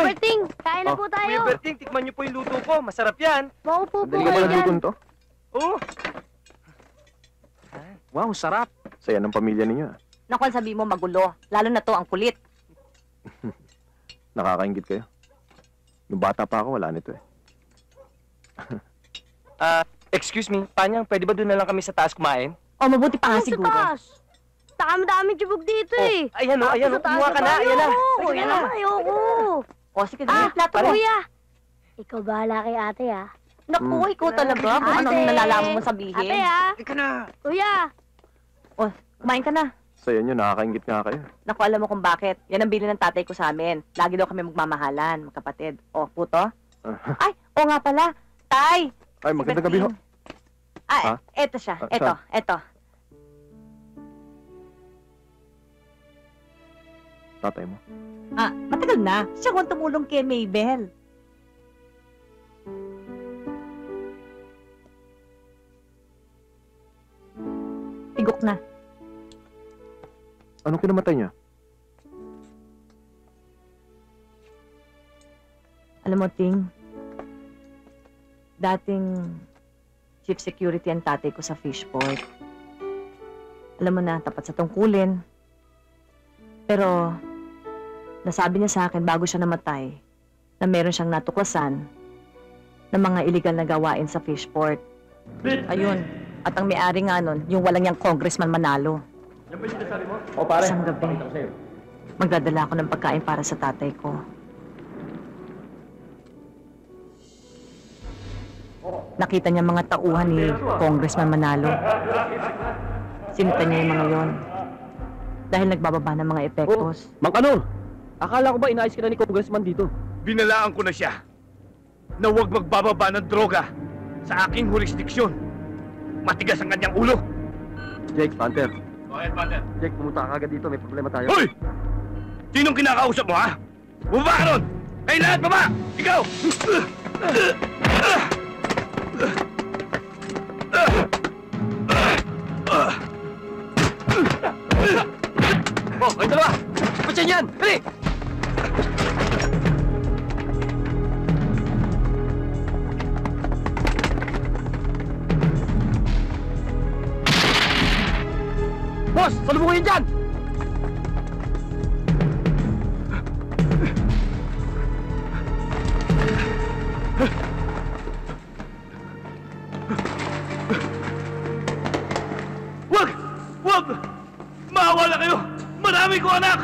Berting, kain na po tayo. Kuya Berting, tikman niyo po yung luto ko. Masarap yan. Maupo po Dali ka kayo ba dyan. nagluto nito? Oo. Wow, sarap. Saya ng pamilya ninyo. Naku, ang sabi mo magulo. Lalo na to, ang kulit. Nakakaingit kayo. Nung bata pa ako, wala nito eh. Excuse me, Panyang, pwede ba doon na lang kami sa taas kumain? O, mabuti pa nga siguro. Sa taas. Dami-dami tibog dito eh. Ayan o, kumuha ka na, ayan na. Ayan na. Ayoko. O, sige, dali, plato. Kuya. Ikaw bahala kay ate Naku, ikaw talaga. Kung ano nalalaman mo sabihin. Ate Ika na. Kuya. O, kumain ka na. Sa inyo, nakakaingit nga kayo. Naku, alam mo kung bakit. Yan ang bili ng tatay ko sa amin. Lagi daw kami magmamahalan, magkapatid. O, puto. Ay, o nga pala. Tay! Ay, magandang gabi ho. Ah, eto siya. Eto. Tatay mo. Matagal na. Siya kung tumulong kay Mabel. Tigok na. Anong kinamatay niya? Alam mo, Ting, dating chief security ang tatay ko sa Fishport. Alam mo na, tapat sa tungkulin. Pero, nasabi niya sa akin bago siya namatay na meron siyang natuklasan ng mga iligal na gawain sa Fishport. Ayun. At ang may-ari nga nun, yung walang yang Congressman Manalo. Yan ba yung sinasabi mo? O pare, Isang gabi, magdadala ako ng pagkain para sa tatay ko. Nakita niya mga tauhan ni Congressman Manalo. Sinita niya yung mga yon. Dahil nagbababa ng mga epektos. Mang Kanor, akala ko ba inaayos ka na ni Congressman dito? Binalaan ko na siya na huwag magbababa ng droga sa aking jurisdiksyon. Matigas ang kanyang ulo. Jake, Panther. Go ahead, Panther. Jake, pumunta ka agad dito. May problema tayo. Hoy! Sinong kinakausap mo, ha? Bumaba ka ron! Kayo lahat, baba! Ikaw! Oh, kayo dalawa! Ba't yan? Dali! Boss! Salubungin dyan! Wag! Wag! Maawa na kayo! Marami ko anak!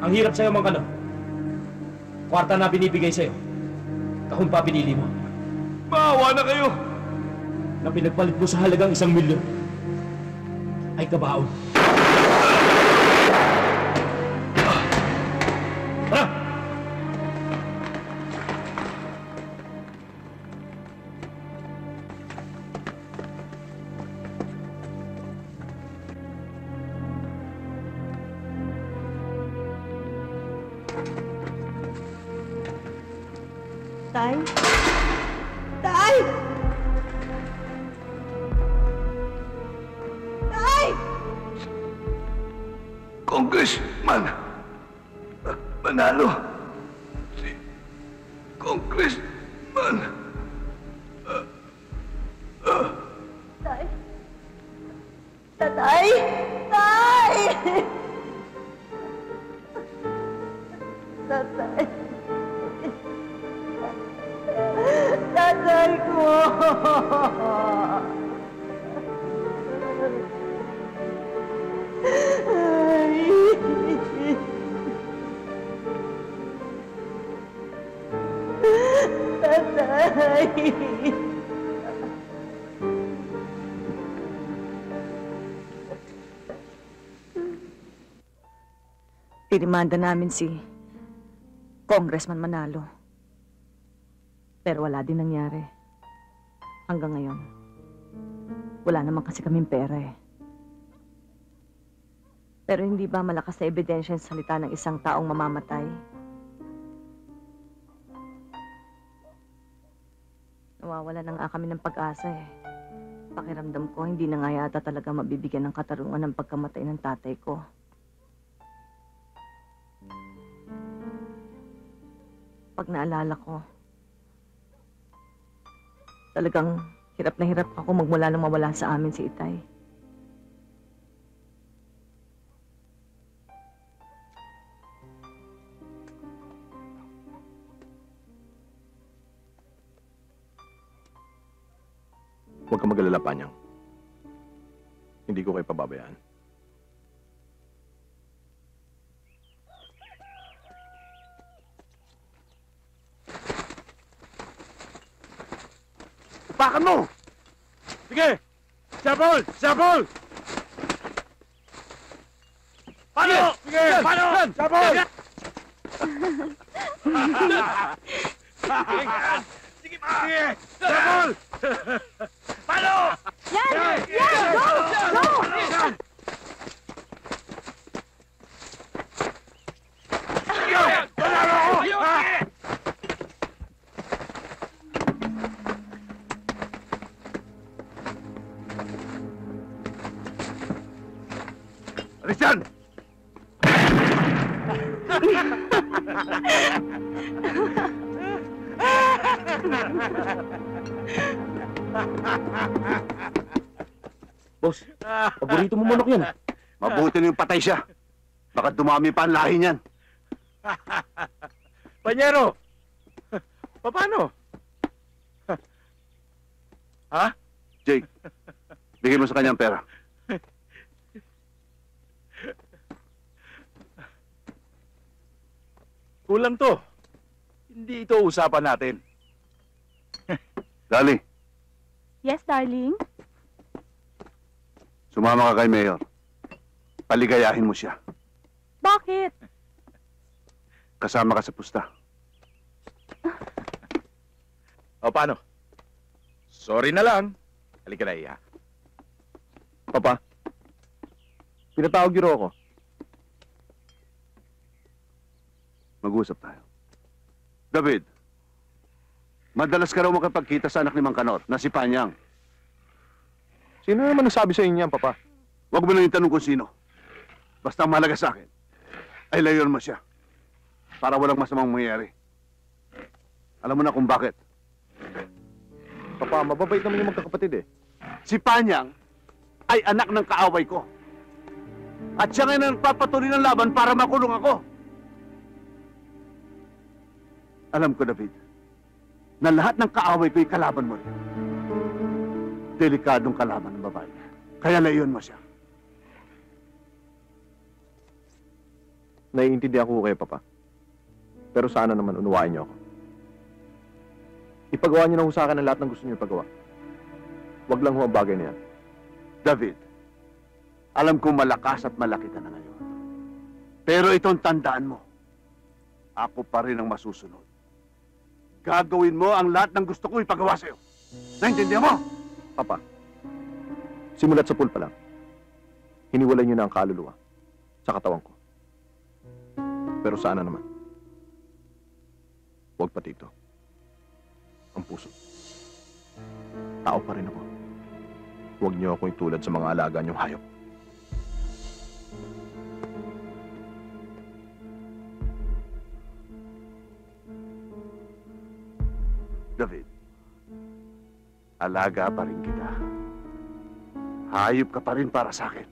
Ang hirap sa'yo, Mang Kanor. Kwarta na binibigay sa'yo. Kahon pa pinili mo. Maawa na kayo! na pinagpalit mo sa halagang 1 milyon ay kabaon. Tara! Tay? Tay! Tay! Congressman Manalo. Si Congressman. Tay! Tatay! Tay! Tatay! Tatay ko! Tatay! Dinimanda namin si Congressman Manalo. Pero wala din nangyari. Hanggang ngayon. Wala naman kasi kaming pera eh. Pero hindi ba malakas na ebidensya ang salita ng isang taong mamamatay? Nawawala na nga kami ng pag-asa eh. Pakiramdam ko, hindi na nga yata talaga mabibigyan ng katarungan ng pagkamatay ng tatay ko. Pag naalala ko, talagang hirap na hirap ako magmula nang mawala sa amin si Itay. Huwag kang mag-alala, Panyang. Hindi ko kayo pababayaan. Upakan mo! Sige! Sabol! Sabol! Paano? Sige! Paano? Sabol! Sige! Sige! Sabol! Paano? Yan! Yan! Go! Go! Christian! Boss, paborito mo manok yan. Mabuti na yung patay siya. Baka dumami pa ang lahi niyan. Panyero! Paano? Ha? Jake, bigay mo sa kanya ang pera. Kulang to. Hindi ito usapan natin. Dali, Yes, darling? sumama ka kay Mayor. Paligayahin mo siya. Bakit? Kasama ka sa pusta. O paano? Sorry na lang. Halika na, Iya. Papa, pinatawag niyo ako. Mag-usap tayo. David, madalas ka raw makapagkita sa anak ni Mang Kanor na si Panyang. Sino naman nagsabi sa inyo yan, Papa? Huwag mo lang itanong kung sino. Basta ang mahalaga sa akin, ay layon mo siya. Para walang masamang mangyayari. Alam mo na kung bakit. Papa, mababait naman yung magkakapatid eh. Si Panyang ay anak ng kaaway ko. At siya ngayon ang nagpapatuloy ng laban para makulong ako. Alam ko, David, na lahat ng kaaway ko ay kalaban mo rin. Delikadong kalaban ng babae. Kaya layon mo siya. Naiintindihan ko kayo, Papa. Pero sana naman unawain niyo ako. Ipagawa niyo na ho sa akin ang lahat ng gusto niyo ipagawa. Wag lang ho ang bagay niya. David, alam kong malakas at malaki ka na ngayon. Pero itong tandaan mo, ako pa rin ang masusunod. Gagawin mo ang lahat ng gusto ko ipagawa sa'yo. Naintindihan mo? Papa, simulat sa pool pa lang, hiniwalay niyo na ang kaluluwa sa katawan ko. Pero sana naman, huwag pati ito. Ang puso. Tao pa rin ako. Huwag niyo akong itulad sa mga alaga niyong hayop. David, alaga pa rin kita. Hayop ka pa rin para sa akin.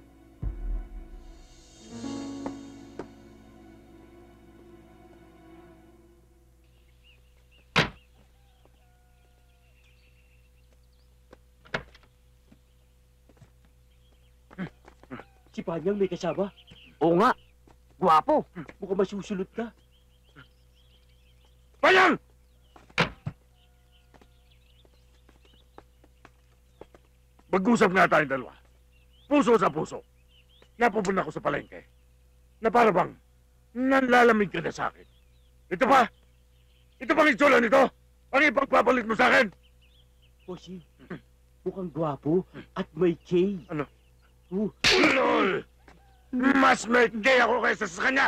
Si Panyang may kasama. Oo nga. Guwapo. Mukhang masusulot ka. Panyang! Mag-usap nga tayong dalawa. Puso sa puso. Napupunta ko sa palengke. Na para bang nanlalamig ka na sa akin. Ito pa! Ito pang itsura nito! Ang ipagpapalit mo sa akin! Bossing, mukhang gwapo at may K. Ano? Lol! Mas may gay ako kaysa sa kanya!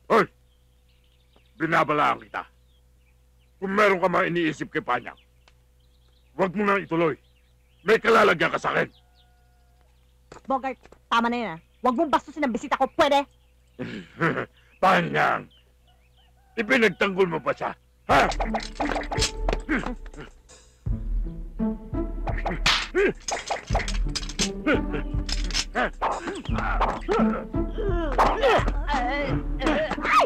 Hoy! Binabalaan kita. Kung meron ka mga iniisip kay Panyang, huwag mo nang ituloy. May kalalagyan ka sa akin. Bogart, tama na yun ah. Huwag mong bastusin ang bisita ko, pwede? Panyang! Ipinagtanggol mo pa siya, ha? Ay!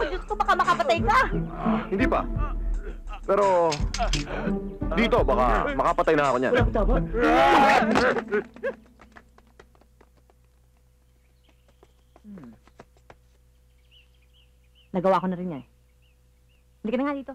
Diyos ko, baka makapatay ka! Hindi pa. Pero, dito, baka makapatay na ako niyan. Walang tama. Nagawa ko na rin niya eh. Hindi ka na nga dito.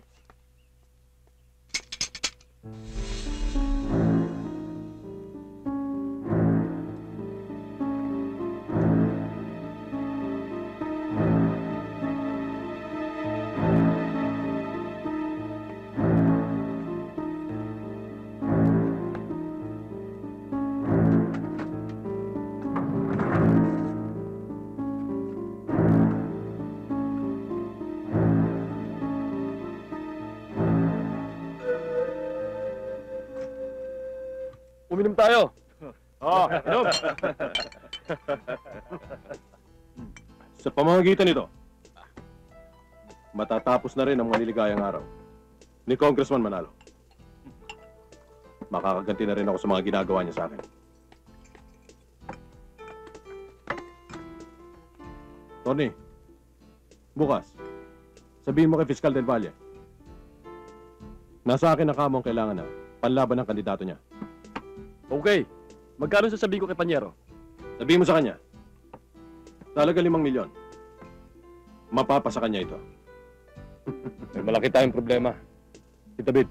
Uminom tayo. Inom. Sa pamamagitan nito, matatapos na rin ang maliligayang araw ni Congressman Manalo. Makakaganti na rin ako sa mga ginagawa niya sa akin. Tony, bukas, sabihin mo kay Fiscal Del Valle, nasa akin ang kamong kailangan na panlaban ng kandidato niya. Okay. Magkano sasabihin ko kay Panyero? Sabihin mo sa kanya, talaga 5 milyon. Mapapa sa kanya ito. May malaki tayong problema. Tita Bid,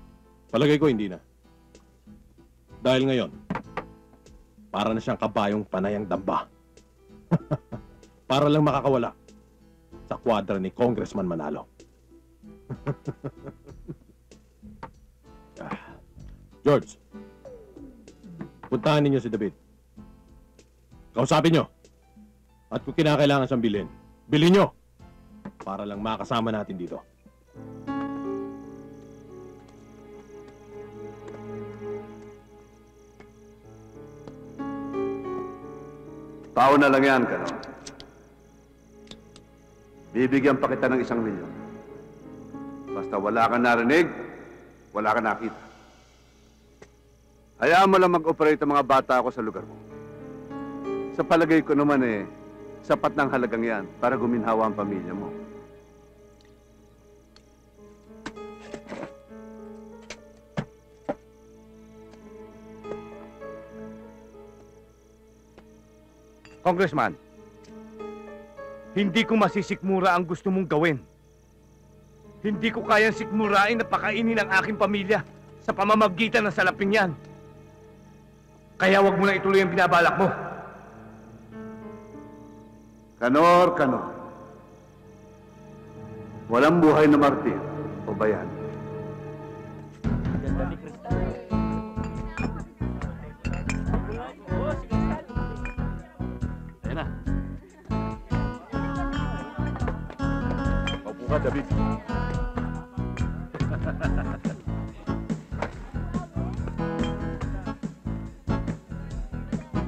palagay ko hindi na. Dahil ngayon, para na siyang kabayong panayang damba. Para lang makakawala sa kwadra ni Congressman Manalo. George, puntahan ninyo si David. Kausapin nyo. At kung kinakailangan siyang bilhin, bilhin nyo. Para lang makasama natin dito. Tao na lang yan, Kano. Bibigyan pa kita ng 1 milyon. Basta wala kang narinig, wala kang nakita. Hayaan mo lang mag-operate ang mga bata ako sa lugar mo. Sa palagay ko naman sapat ng halagang yan para guminhawa ang pamilya mo. Congressman, hindi ko masisikmura ang gusto mong gawin. Hindi ko kayang sikmurain na pakainin ang aking pamilya sa pamamagitan ng salaping yan. Kaya wag mo na ituloy ang binabalak mo. Kanor. Walang buhay na martir o bayan. Ayan na. Paupo ka, David.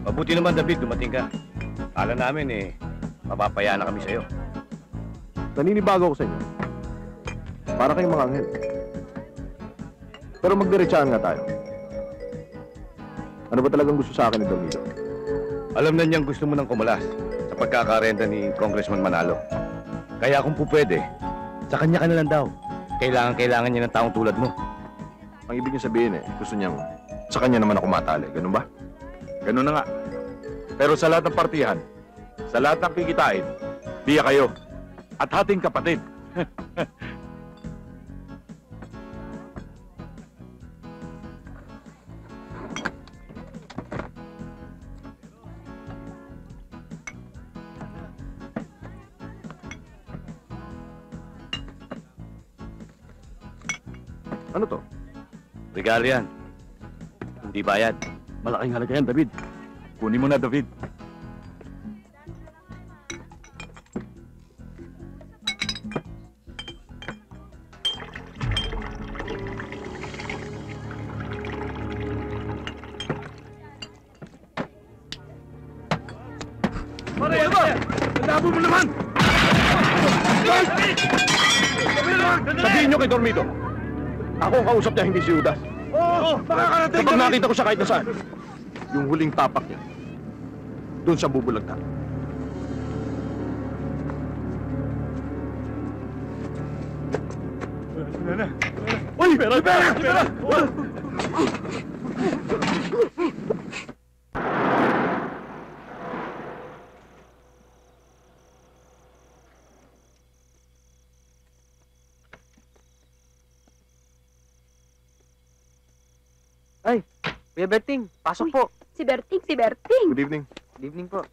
Mabuti naman, David, dumating ka. Kala namin mapapaya na kami sa'yo. Naninibago ako sa inyo. Para kayong mga anghel. Pero magdiretsyahan nga tayo. Ano ba talagang gusto sa akin ni Domingo? Alam na niyang gusto mo ng kumulas sa pagkakarenta ni Congressman Manalo. Kaya kung po pwede, sa kanya ka na lang daw. Kailangan niya ng taong tulad mo. Ang ibig niya sabihin gusto niyang sa kanya naman ako matali. Ganun ba? Ganun na nga. Pero sa lahat ng partihan, sa lahat ng kikitain, biya kayo. At hating kapatid. Ano to? Regalo yan. Hindi bayad. Malaking halaga yan, David. Kunin mo na, David. Mariano! Labo mo naman! Sabihin niyo kay Dormido. Ako ang kausap niya, hindi si Judas. Oo! Makakarating! Kapag nakita ko siya kahit nasaan, yung huling tapak niya, doon siya bubulagta. Uy! Pera! Ay, Kuya Berting, pasok po. Si Berting. Good evening. Good evening po.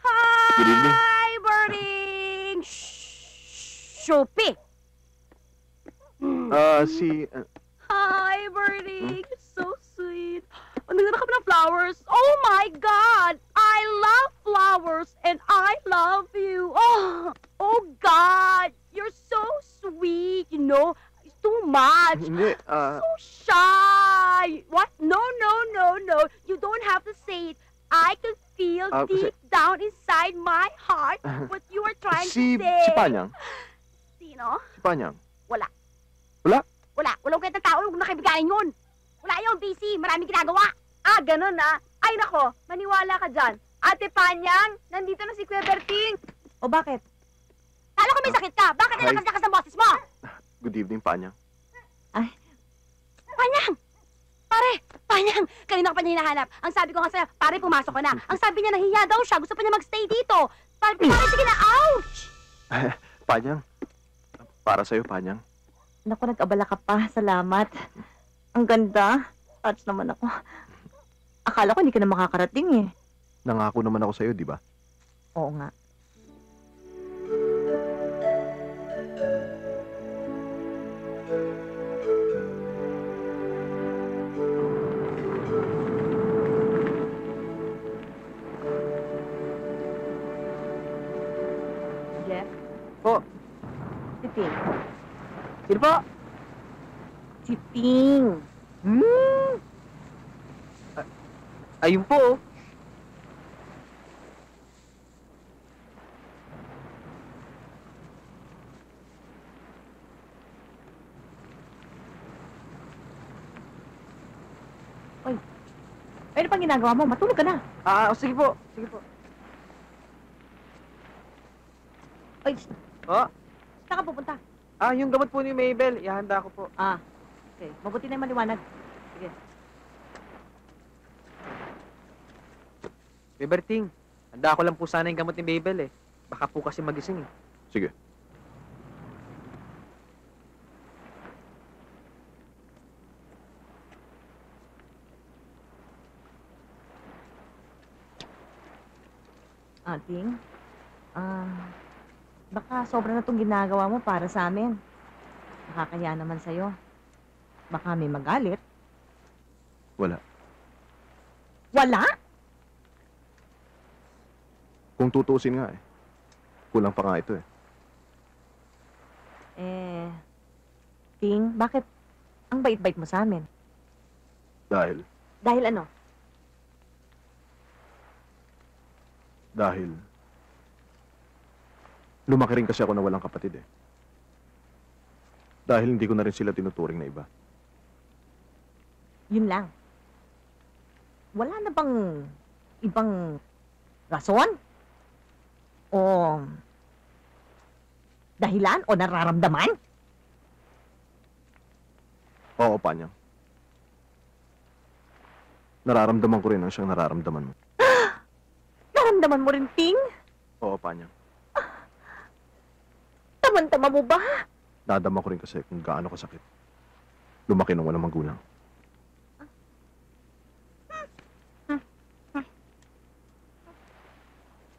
Hi, Good evening. Berting! Shupi! Hi, Berting! You're so sweet. Ang ganda kami ng flowers. Oh my God! I love flowers and I love you. Oh God! You're so sweet, you know? It's too much. Hindi, So shy. What? No. You don't have to say it. I can feel deep down inside my heart what you are trying to say. Si Panyang? Sino? Si Panyang? Wala. Wala? Walang kwenta tao. Huwag na kaibiganin yun. Wala yun, busy. Maraming ginagawa. Ah, ganun ah. Ay nako, maniwala ka dyan. Ate Panyang, nandito na si Kuya Berting. O bakit? Kala ko may sakit ka. Bakit nalakas-lakas ang boses mo? Good evening, Panyang. Panyang! Pare, Panyang! Kanina ko pa niya hinahanap. Ang sabi ko nga sa'yo, pare, pumasok ko na. Ang sabi niya, nahiya daw siya. Gusto pa niya magstay dito. Pare, sige na. Ouch! Panyang. Para sa'yo, Panyang. Naku, nag-abala ka pa. Salamat. Ang ganda. Touch naman ako. Akala ko hindi ka na makakarating eh. Nangako naman ako sa'yo, di ba? Oo nga. Jeff? Po. Si Ting. Sino po? Si Ting. Ayun po. Ano pang ginagawa mo? Matulog ka na. Sige po. Sige po. Ay, Oh, saan ka pupunta? yung gamot po ni Mabel, ihanda ko po. Okay, mabuti na yung maliwanag. Sige. Kuya Berting, handa ko lang po sana yung gamot ni Mabel eh. Baka po kasi magising eh. Sige. Ting. Baka sobra na itong ginagawa mo para sa amin. Nakakaya naman sa'yo. Baka may magalit. Wala. Wala? Kung tutuusin nga kulang pa nga ito Ting, bakit ang bait-bait mo sa amin? Dahil Ano? Dahil lumaki rin kasi ako na walang kapatid Dahil hindi ko na rin sila tinuturing na iba. Yun lang. Wala na bang ibang rason? O dahilan o nararamdaman? Oo, Panyang. Nararamdaman ko rin ang siyang nararamdaman mo. Naramdaman mo rin, Ting? Oo, Panyang. Tama mo ba? Nadama ko rin kasi kung gaano kasakit. Lumaki nang walang magulang.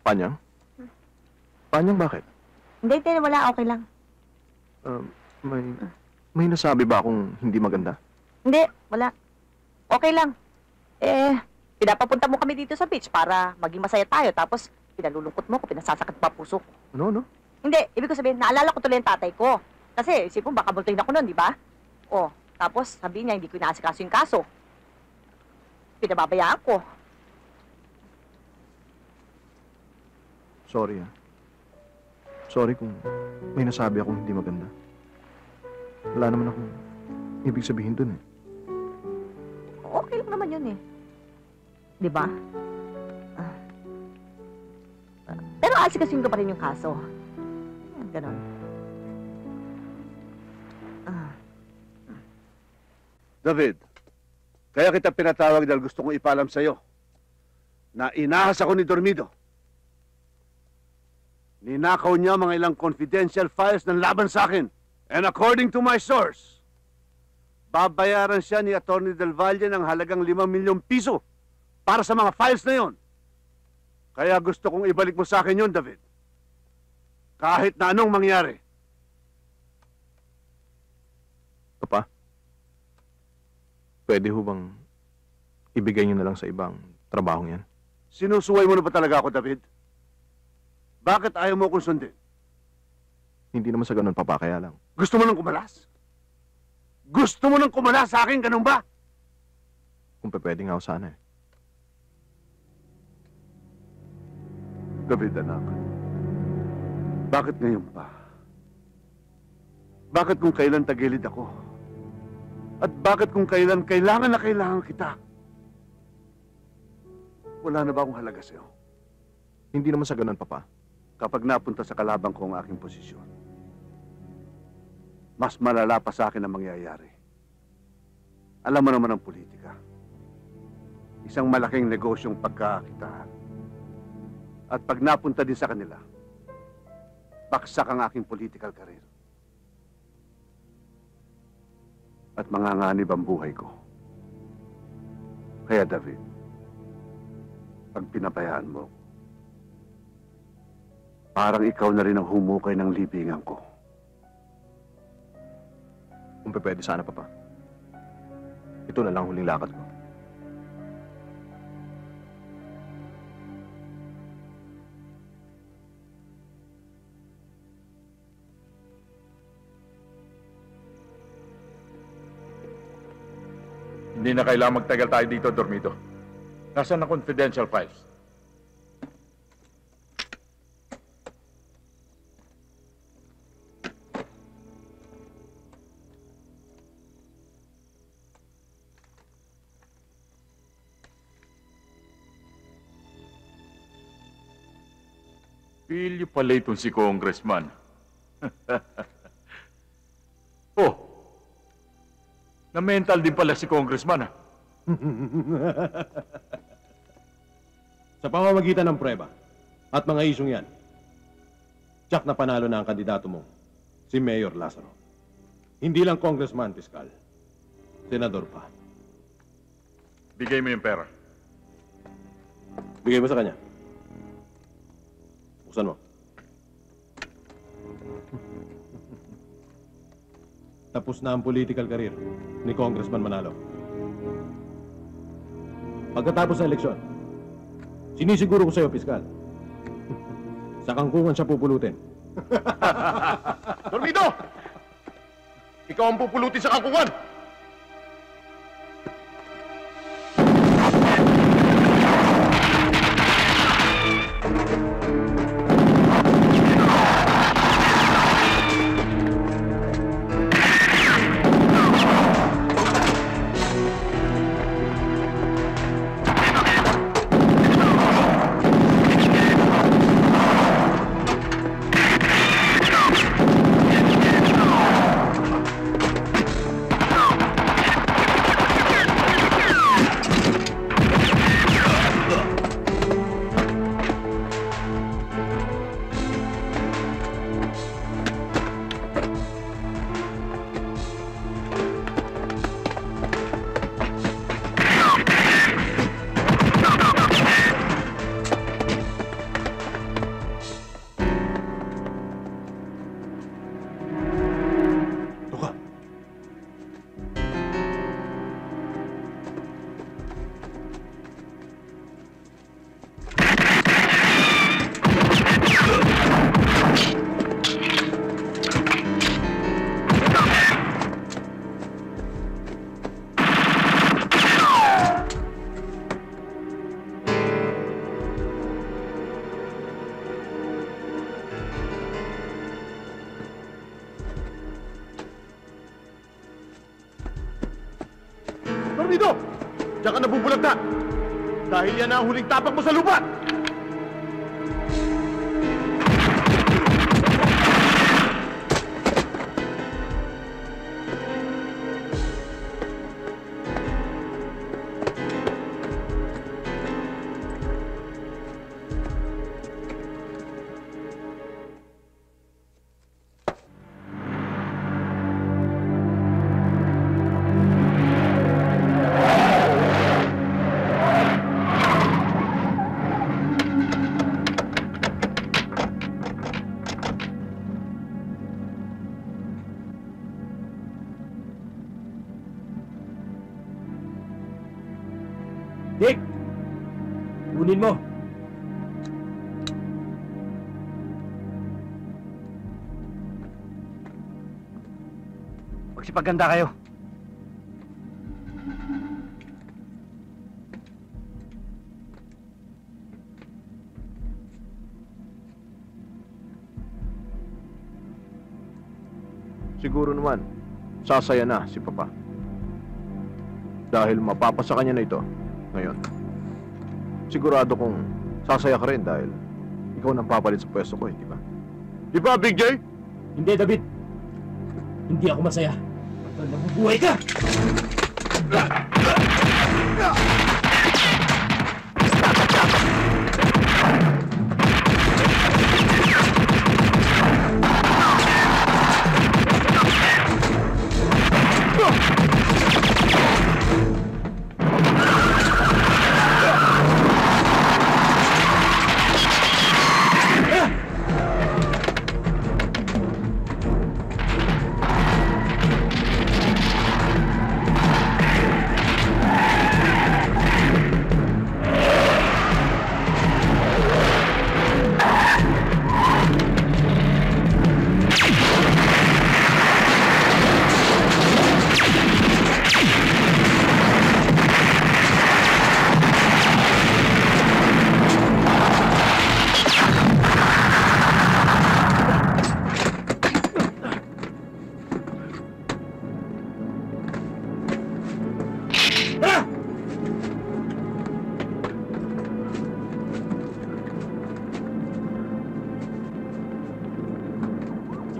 Panyang? Panyang, bakit? Hindi, wala. Okay lang. May nasabi ba akong hindi maganda? Hindi, wala. Okay lang. Pinapapunta mo kami dito sa beach para maging masaya tayo. Tapos, pinalulungkot mo ko, pinasasakit pa puso ko. Ano? Hindi, ibig ko sabihin, naalala ko tuloy yung tatay ko. Kasi, isip mo, baka multuhin ako nun, di ba? Tapos, sabi niya, hindi ko inaasikaso yung kaso. Pinababayaan ko. Sorry, Sorry kung may nasabi akong hindi maganda. Wala naman akong ibig sabihin dun Okay lang naman yun Di ba? Pero asikasuhin ko pa rin yung kaso. Ganon. David, kaya kita pinatawag dahil gusto kong ipaalam sa'yo na inahas ako ni Dormido. Ninakaw niya mga ilang confidential files ng laban sa akin. And according to my source, babayaran siya ni Atty. Del Valle ng halagang 5 milyong piso para sa mga files na yon. Kaya gusto kong ibalik mo sa akin yon, David. Kahit na anong mangyari. Papa, pwede ho bang ibigay niyo na lang sa ibang trabahong yan? Sinusuway mo na ba talaga ako, David? Bakit ayaw mo akong sundin? Hindi naman sa ganun, Papa, kaya lang. Gusto mo nang kumalas? Gusto mo nang kumalas sa akin, ganun ba? Kung pwede nga ako sana David, anak. Bakit ngayon pa? Bakit kung kailan tagilid ako? At bakit kung kailan kailangan na kailangan kita? Wala na ba akong halaga sa'yo? Hindi naman sa ganun, Papa. Kapag napunta sa kalabang ko ang aking posisyon, mas malala pa sa akin ang mangyayari. Alam mo naman ang politika. Isang malaking negosyong pagkakakitaan. At pag napunta din sa kanila, baksak ang aking political career. At manganganib ang buhay ko. Kaya David, pag pinabayaan mo, parang ikaw na rin ang humukay ng libingan ko. Kung pwede sana, Papa. Ito na lang huling lakad ko. Hindi na kailangan magtagal tayo dito, Dormido. Nasaan ang confidential files? Pilyo pala itong si Congressman. Na-mental din pala si Congressman, Sa pamamagitan ng prueba at mga isyong yan, tsak na panalo na ang kandidato mo, si Mayor Lazaro. Hindi lang congressman, piskal. Senador pa. Bigay mo yung pera. Bigay mo sa kanya. Buksan mo. Tapos na ang political career ni Congressman Manalo. Pagkatapos ng eleksyon, sinisiguro ko sa'yo, Piskal, sa kangkungan siya pupulutin. Dormido! Ikaw ang pupulutin sa kangkungan! Dormido! Diyan ka nabubulagta! Dahil yan ang huling tapak mo sa lupa! Dick! Kunin mo! Magsipaganda kayo. Siguro naman, sasaya na si Papa. Dahil mapapasa kanya na ito ngayon. Sigurado kong sasaya ka rin dahil ikaw nang papalit sa pwesto ko, di ba? Di ba, Big J? Hindi, David. Hindi ako masaya. Nabubuhay ka!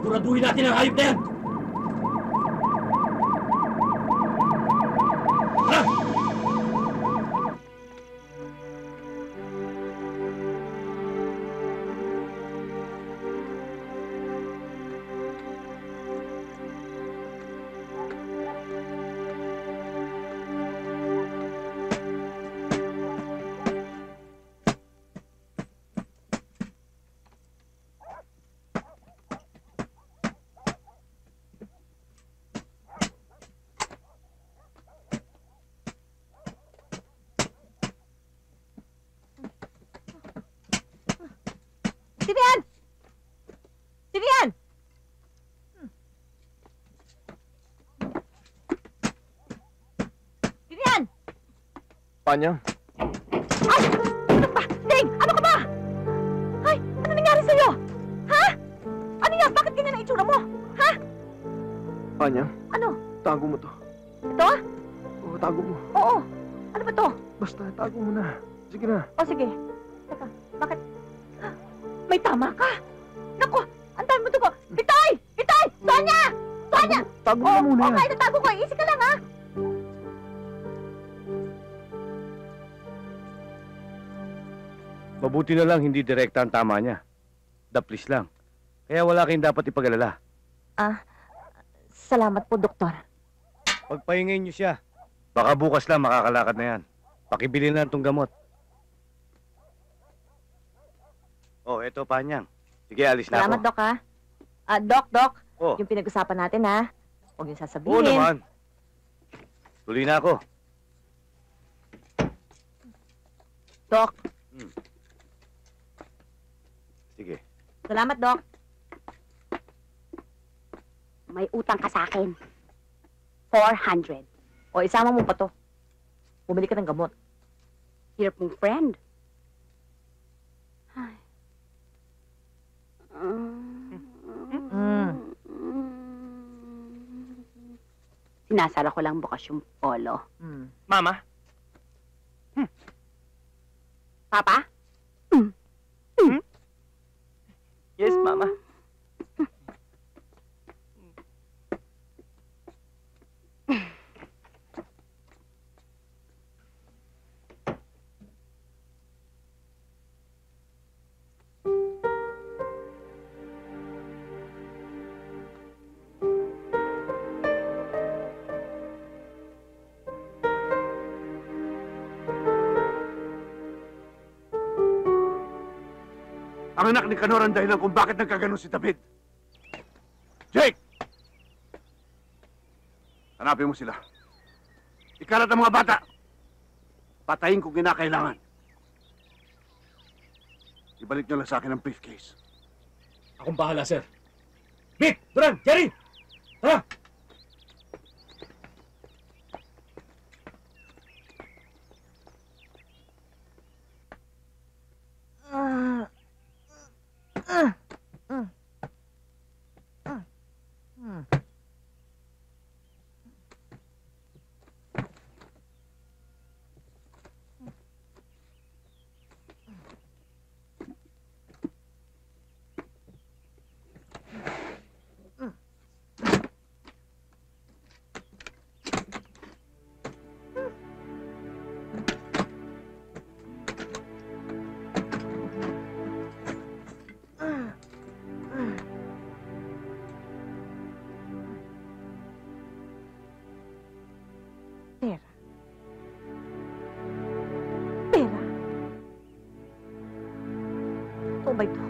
Siguraduhin natin ang hayop na yan! Sino yan? Sino yan? Sino yan? Panyang. Ay! Ano ba? Ding! Ano ka ba? Ay! Ano nangyari sa'yo? Ha? Ano yan? Bakit ganyan ang itsura mo? Ha? Panyang, Ano? tago mo to. Ito? Oo, tago mo. Oo. Ano ba to? Basta, tago mo na. Sige na. O sige. Teka, bakit? May tama ka? Naku! Ang dami mo dugo! Itay! Itay! Sonya! Sonya! Tago mo muna Oo, yan. kahit natago ko. Easy ka lang, ha? Mabuti na lang hindi direkta ang tama niya. Daplis lang. Kaya wala kayong dapat ipag-alala. Salamat po, Doktor. Pagpahingay niyo siya. Baka bukas lang makakalakad na yan. Pakibili na itong gamot. Oh, eto, Panyang. Sige, alis na Salamat, ako. Dok, ha? Dok. Oh. Yung pinag-usapan natin, ha? Huwag yung Oo sasabihin. naman. Tuloy na ako. Dok. Sige. Salamat, Dok. May utang ka sa akin. 400. O, isama mo pa to. Bumili ka ng gamot. Hirap mong friend. Ay. Sinasara ko lang bukas yung polo. Mama? Papa? Yes, Mama. Ang anak ni Canor ang dahilan kung bakit nagkaganon si David. Jake! Hanapin mo sila. Ikalat ang mga bata. Patayin kung kinakailangan. Ibalik niyo lang sa akin ang briefcase. Akong bahala, sir. Vic! Duran! Jerry! Tara! Totoo ba ito?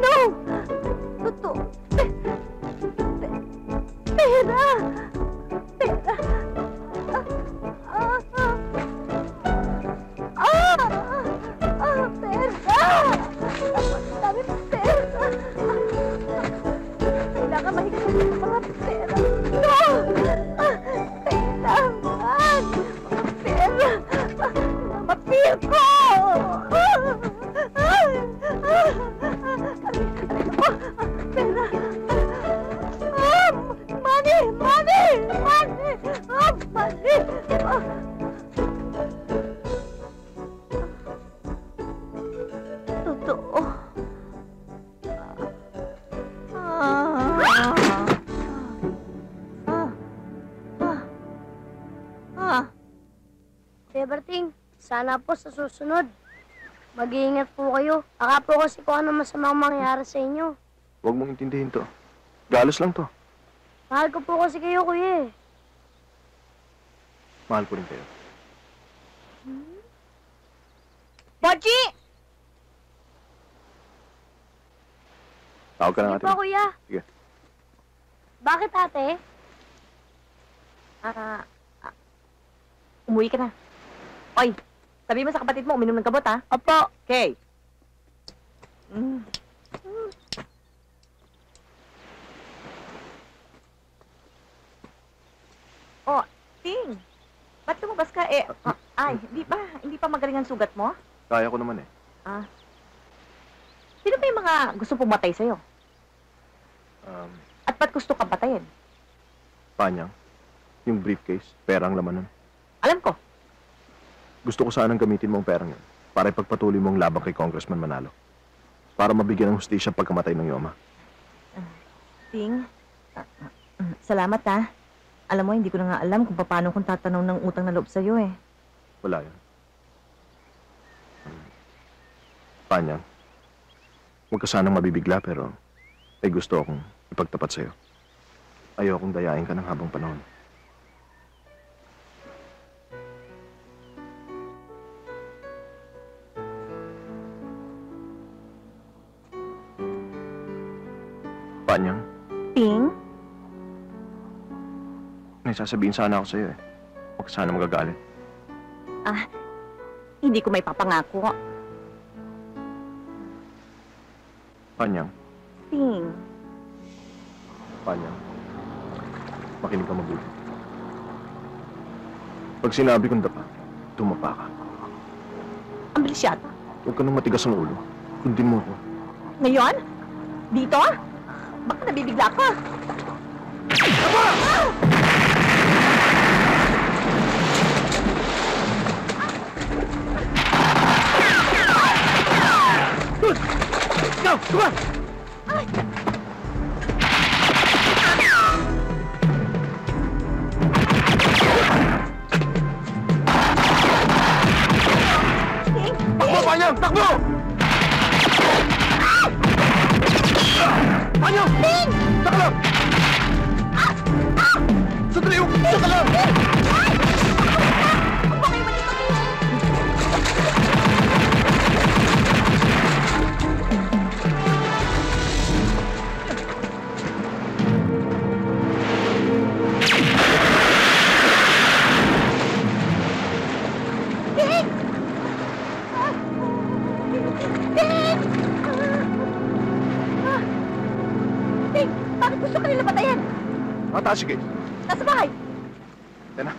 No! Totoo. Pera! Pera! Dami pera! Kailangan mahigpit yung mga pera. No! Kailangan! Mga pera! Mapil ko! Pera! Money! Money! Money! Money! Totoo. Everything, sana po sa susunod, mag-iingat po kayo. Baka po kasi kung ano masamang mangyari sa inyo. Huwag mong intindihin to. Galos lang to. Mahal ko po kasi kayo, kuya eh. Mahal ko rin kayo. Bochi! Tawag ka ng ate Po, mo. kuya. Sige. Bakit, ate? Umuwi ka na. Oy, sabi mo sa kapatid mo, uminom ng kabot, ha? Opo. Okay. Oh, Ting. Ba't lumabas ka? Hindi pa magaling ang sugat mo? Kaya ko naman eh. Sino ba yung mga gusto pumatay sa'yo? At ba't gusto kang patayin? Panyang, yung briefcase, pera ang laman nun. Alam ko. Gusto ko sanang gamitin mo ang perang yun para ipagpatuloy mo ang laban kay Congressman Manalo. Para mabigyan ng hustisya pagkamatay ng Yoma. Ting, salamat, ha. Alam mo, hindi ko na nga alam kung paano kung tatanaw ng utang na loob sa'yo, eh. Wala yun. Panyang, huwag ka sanang mabibigla pero ay gusto akong ipagtapat sa'yo. Ayokong dayain ka ng habang panahon. Panyang, Ting? may sasabihin sana ako sa'yo eh. Huwag ka sana magagalit. Hindi ko may papangako. Panyang, Ting. Panyang, makinig ka mabuti. Pag sinabi kong dapa, tumapa ka. Ang bilis yata. Huwag ka nang matigas ang ulo. Kundin mo ako. Ngayon? Dito? Baka nabibigla ka. Go! Come on! Takbo, Panyang! Takbo! Panyang! Saka lang! Sandali! Saka lang! Ting, bakit gusto ka nila patayin? Sige. Nasa bahay. Yan na.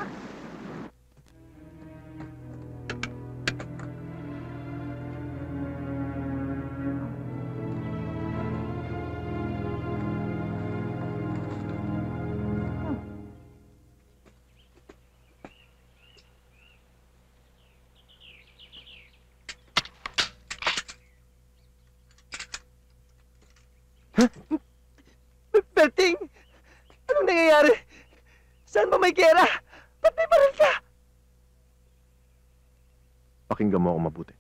Berting! Anong nangyayari? Saan ba may gera? Ba't may baril ka? Pakinggan mo ako mabuti.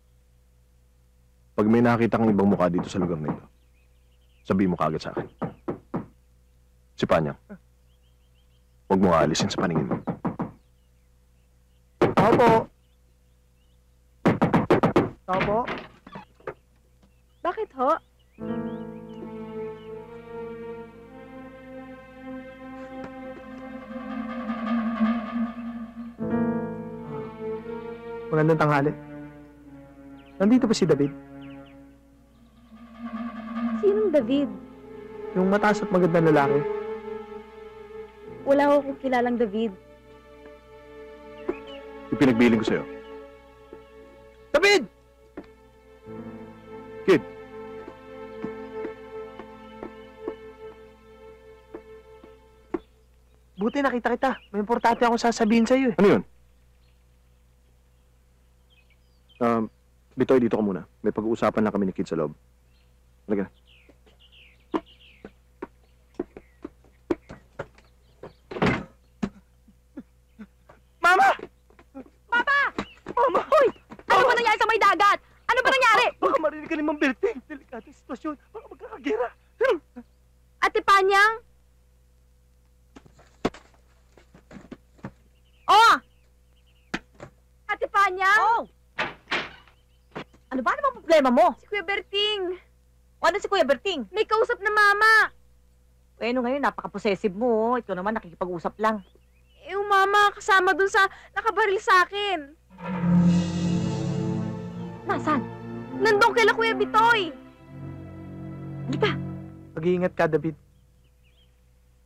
Pag may nakita kang ibang mukha dito sa lugar na ito, sabihin mo kaagad sa akin. Si Panyang, huwag mo aalisin sa paningin mo. Opo. Opo. Bakit ho? Magandang tanghali. Nandito ba si David? Sinong David? Yung mataas at magandang lalaki. Wala ko kung kilalang David. Ipinagbiling ko sa'yo. David! Kid! Buti nakita kita. May importante akong sasabihin sa'yo eh. Ano yun? Bitoy, dito ka muna. May pag-uusapan na kami ni Kid sa loob. Halika na. Mama! Papa! Mama! Hoy! Ano ba nangyari sa may dagat? Ano ba nangyari? Baka marinig ka ni Mang Berting. Delikatong sitwasyon. Baka magkakagera. Ate Panyang? Oh! Ate Panyang? Oh! Ano ba namang problema mo? Si Kuya Berting. O ano si Kuya Berting? May kausap na mama. O ano ngayon, napaka-possessive mo. Ikaw naman nakikipag-usap lang. Yung mama, kasama dun sa nakabaril sa akin. Nasaan? Nandun kila Kuya Bitoy. Halika. Mag-iingat ka, David.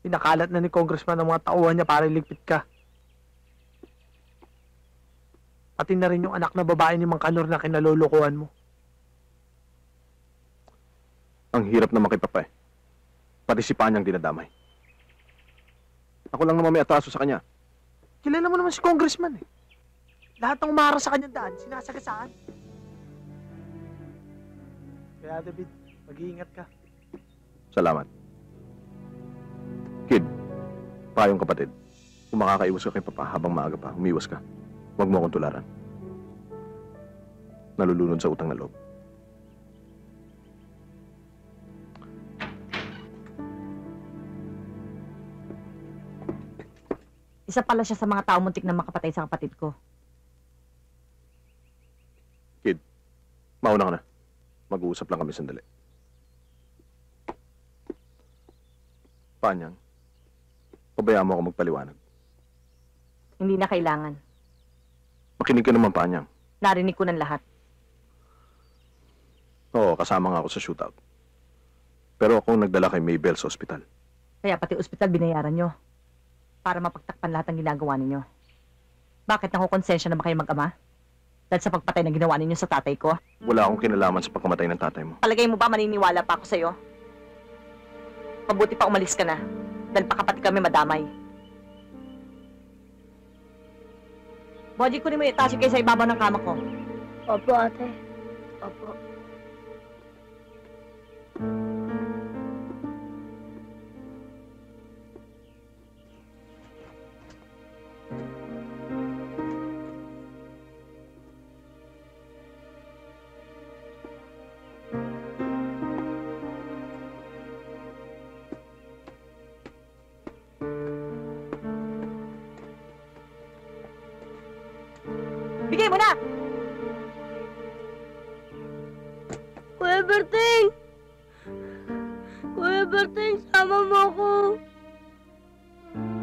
Pinakalat na ni Congressman ang mga tauhan niya para iligpit ka. Pati na rin yung anak na babae ni Mang Kanor na kinalulukuhan mo. Ang hirap na makipapay. Pati si Panyang dinadamay. Ako lang naman may atraso sa kanya. Kilala mo naman si Congressman eh. Lahat ng umara sa kanyang daan, sinasagasaan. Kaya David, mag-iingat ka. Salamat. Kid, payong kapatid. Kung makakaiwas ka kay Papa habang maaga pa, umiwas ka. Huwag mo akong tularan. Nalulunod sa utang na loob. Isa pala siya sa mga tao muntik na makapatay sa kapatid ko. Kid, mauna ka na. Mag-uusap lang kami sandali. Panyang, pabayaan mo ako magpaliwanag. Hindi na kailangan. Makinig ka naman, Panyang. Narinig ko ng lahat. Oo, kasama nga ako sa shootout. Pero ako nagdala kay Maybell sa ospital. Kaya pati ospital binayaran nyo. Para mapagtakpan lahat ng ginagawa ninyo. Bakit nakukonsensya na ba kayo mag-ama? Dahil sa pagpatay na ginawa ninyo sa tatay ko? Wala akong kinalaman sa pagkamatay ng tatay mo. Palagay mo ba maniniwala pa ako sa'yo? Mabuti pa umalis ka na. Dahil pakapati kami madamay. Boji, kunin mo yung tashi kayo sa ibabaw ng kama ko. Opo, ate. Opo. Bigay mo na! Kuya Berting! Kuya Berting, sama mo ako!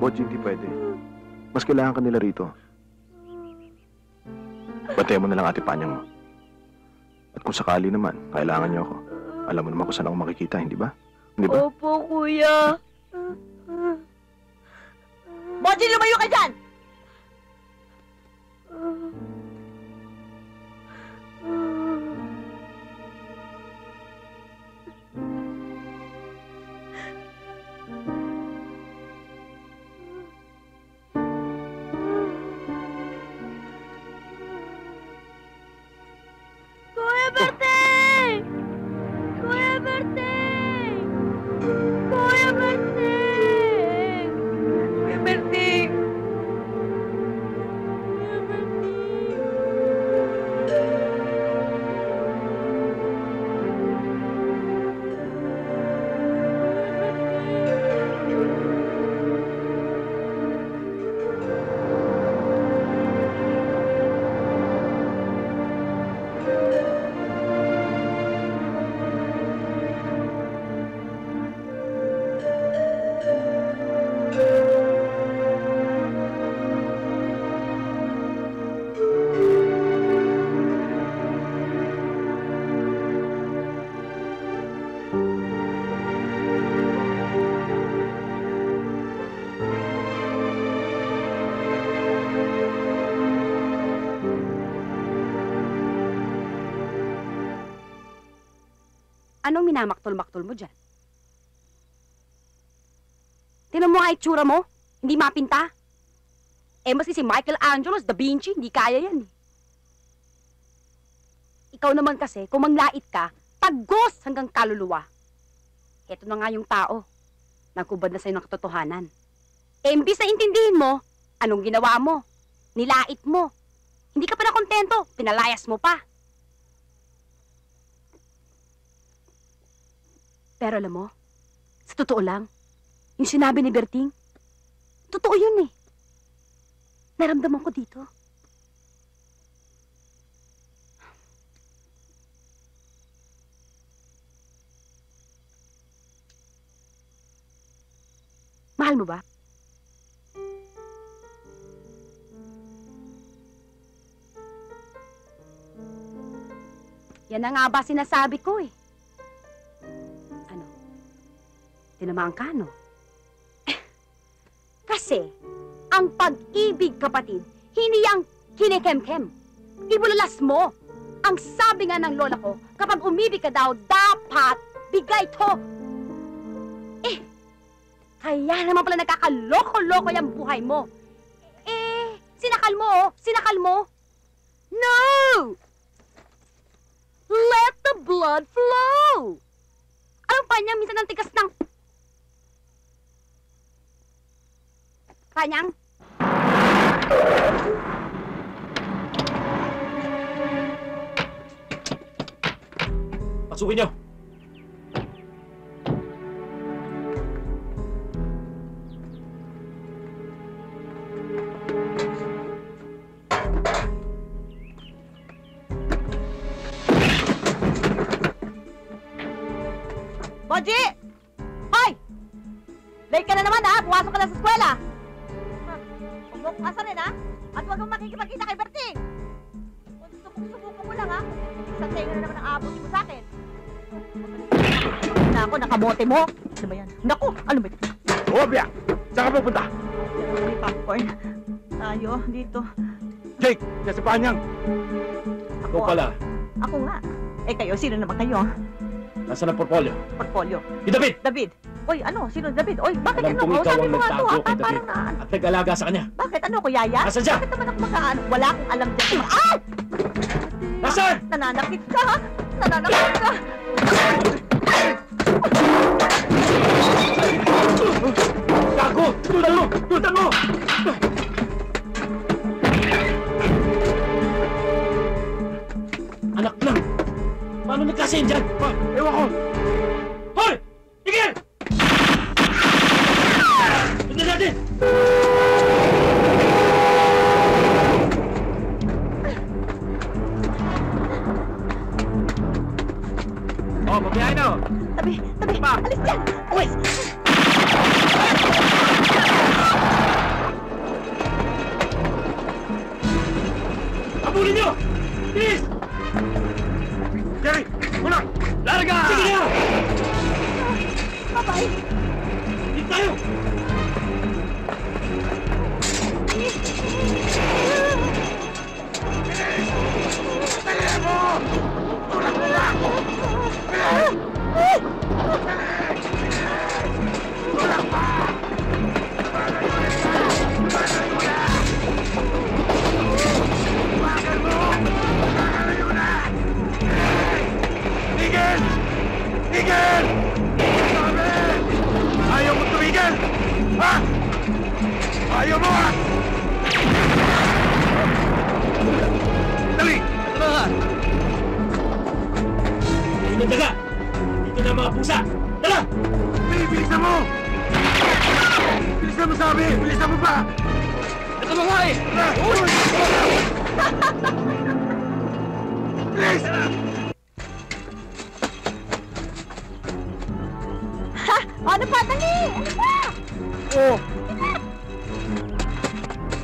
Bodji, hindi pwede. Mas kailangan ka nila rito. Bantayan mo na lang ate Panyang mo. At kung sakali naman, kailangan niyo ako. Alam mo naman kung saan ako makikita, hindi ba? Hindi ba? Opo, kuya. Boji, lumayo ka dyan! Kuya Berting! Kuya Berting! Kuya Berting! Kuya Berting! Anong minamaktol-maktol mo dyan? Tinan mo nga itsura mo, hindi mapinta. Eh, maski si Michelangelo, Da Vinci, hindi kaya yan. Ikaw naman kasi, kung manglait ka, tagos hanggang kaluluwa. Eto na nga yung tao. Nagkubad na sa'yo ng katotohanan. Eh, imbis na intindihin mo, anong ginawa mo? Nilait mo. Hindi ka pa na kontento, pinalayas mo pa. Pero alam mo, sa totoo lang, yung sinabi ni Berting, totoo yun eh. Naramdaman ko dito. Mahal mo ba? Yan na nga ba sinasabi ko eh. Ano? Tinamaan ka, no? Kasi, ang pag-ibig, kapatid, hindi ang kinikem-kem. Ibulalas mo. Ang sabi nga ng lola ko, kapag umibig ka daw, dapat bigay to. Eh, kaya naman pala nagkakaloko-loko yung buhay mo. Eh, sinakal mo, oh. Sinakal mo. No! Let the blood flow! Anong panyang minsan ang tigas ng... Panyang? Pasukin niyo! Boji! Hoy! Late ka na naman, ha? Pumasok ka na sa eskwela. Huwag mo kung asa rin, ha? At huwag mong makikipagkita kay Berting. Kung subukan mo lang, ha? Isang tayo na naman ang abot mo sa akin. Na ako, nakabote mo. Ano ba yan? Naku, ano ba ito? Obya! Saan ka pupunta? May popcorn. Tayo, dito. Jake! Siya si Panyang! Ako pala. Ako nga. Eh kayo, sino naman kayo? Nasaan ang portfolio? Portfolio. Si David! David! Oy, ano? Sino David? Oy, bakit Alam ano? kong ikaw Sabi ang mo nga to, nagtago ha? kay David Parang at nag-alaga sa kanya. Bakit? Ano ko, Yaya? Nasaan siya? Bakit naman ako makaano? Wala akong alam dyan. Ah! Nasaan? Nananakit ka, ha? Nananakit ka! Gago! Tutan mo! Tutan mo! Anak lang! Paano nagkasiyan dyan? Ewan ko! Hoy! Tigil! Tignan natin! Oh, mabiyahin na! Tabi! Tabi! Alis dyan! Alis! Abulin niyo! Bilis! Jerry! Ulang! Larga! Sige na! Bye-bye! Dito tayo! Dali mo! Tulak mo lang! Tulak pa! Bakal mo! Bakal na! Tigil! Tigil! Sabi! Ayaw mo tumigil! Ha? Ayaw mo ha? Dali! Ito na! Dito daga! Dito na mga pusa! Tara! Bilisan mo! Bilisan mo sabi! Bilisan mo pa! Ito na nga eh! Bilis! Ha? Ano pa? Dali! Ano pa? Oh!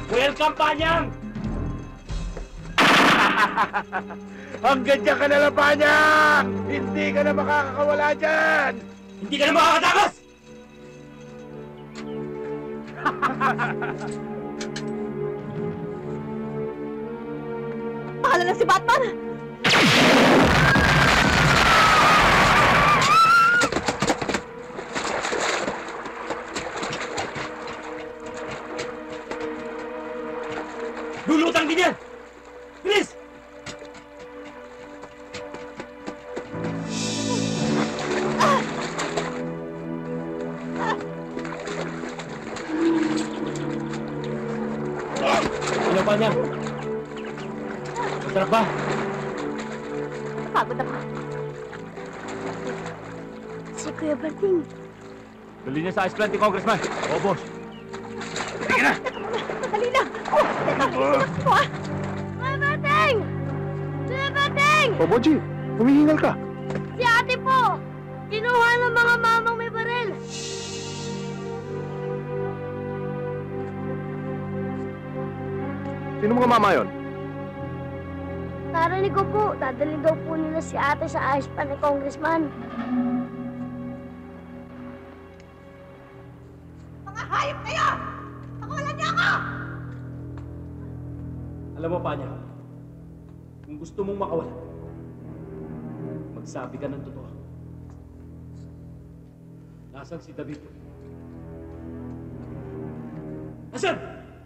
Welcome, Panyang! Hanggang dyan ka na lang, Panyang! Hindi ka na makakawala dyan! Hindi ka na makakatakas! Pahala na si Batman! Lulutang din yan! Bilis! Ano pa niya? Masarap ba? Napagod ako. Si Kuya Berting. Dali niya sa Ice Plenty, Congressman. Oo, boss. Sige na! Dali na! Oh! Teka, isinap mo, ha? Kuya Berting! Kuya Berting! O, Boji, humihingal ka. Si ate po! Kinuha ng mga mamang may baril! Sino mga mama yon? Narinig ko po, dadalhin daw po nila si ate sa ayos pa ni Congressman. Mga hayop kayo! Pakulan niyo ako! Alam mo, Panya, kung gusto mong makawala, magsabi ka ng totoo. Nasaan si David? Nasaan?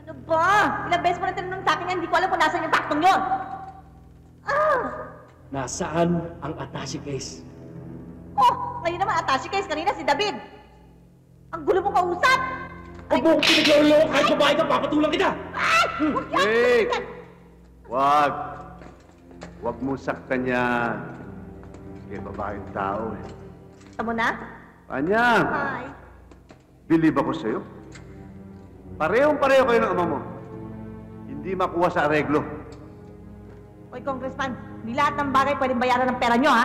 Ano ba? Ilang beses mo na tinanong sa akin yan, hindi ko alam kung nasaan yung taktong yun. Nasaan ang attache case? Oh, ngayon naman attache case, kanina si David. Ang gulo mong kausap! Huwag mo kong pinaglolo, kahit babae ka, papatulang kita! Jake! Wag! Wag mo saktan yan. Kaya babaeng tao eh. Tama mo na? Panya! Hi. Believe ako sa'yo. Parehong-pareho kayo ng ama mo. Hindi makuha sa areglo. Hoy, Congressman, hindi lahat ng bagay pwedeng bayaran ng pera nyo, ha?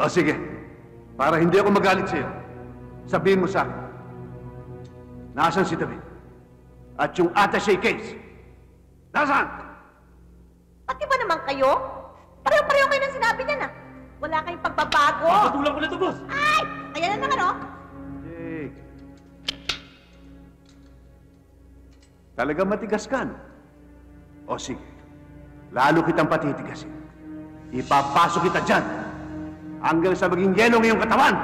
O sige, para hindi ako magalit sa'yo, sabihin mo sa akin, nasaan si David? At yung attache case, nasaan? Pati ba naman kayo? Pareho-pareho kayo ng sinabi niya na. Wala kayong pagbabago. Papatulang ko na ito, boss! Ay! Ayan na naman, oh. Jake. Talaga matigas ka, no? O sige, lalo kitang patitigasin. Ipapasok kita dyan hanggang sa maging yelo ng iyong katawan.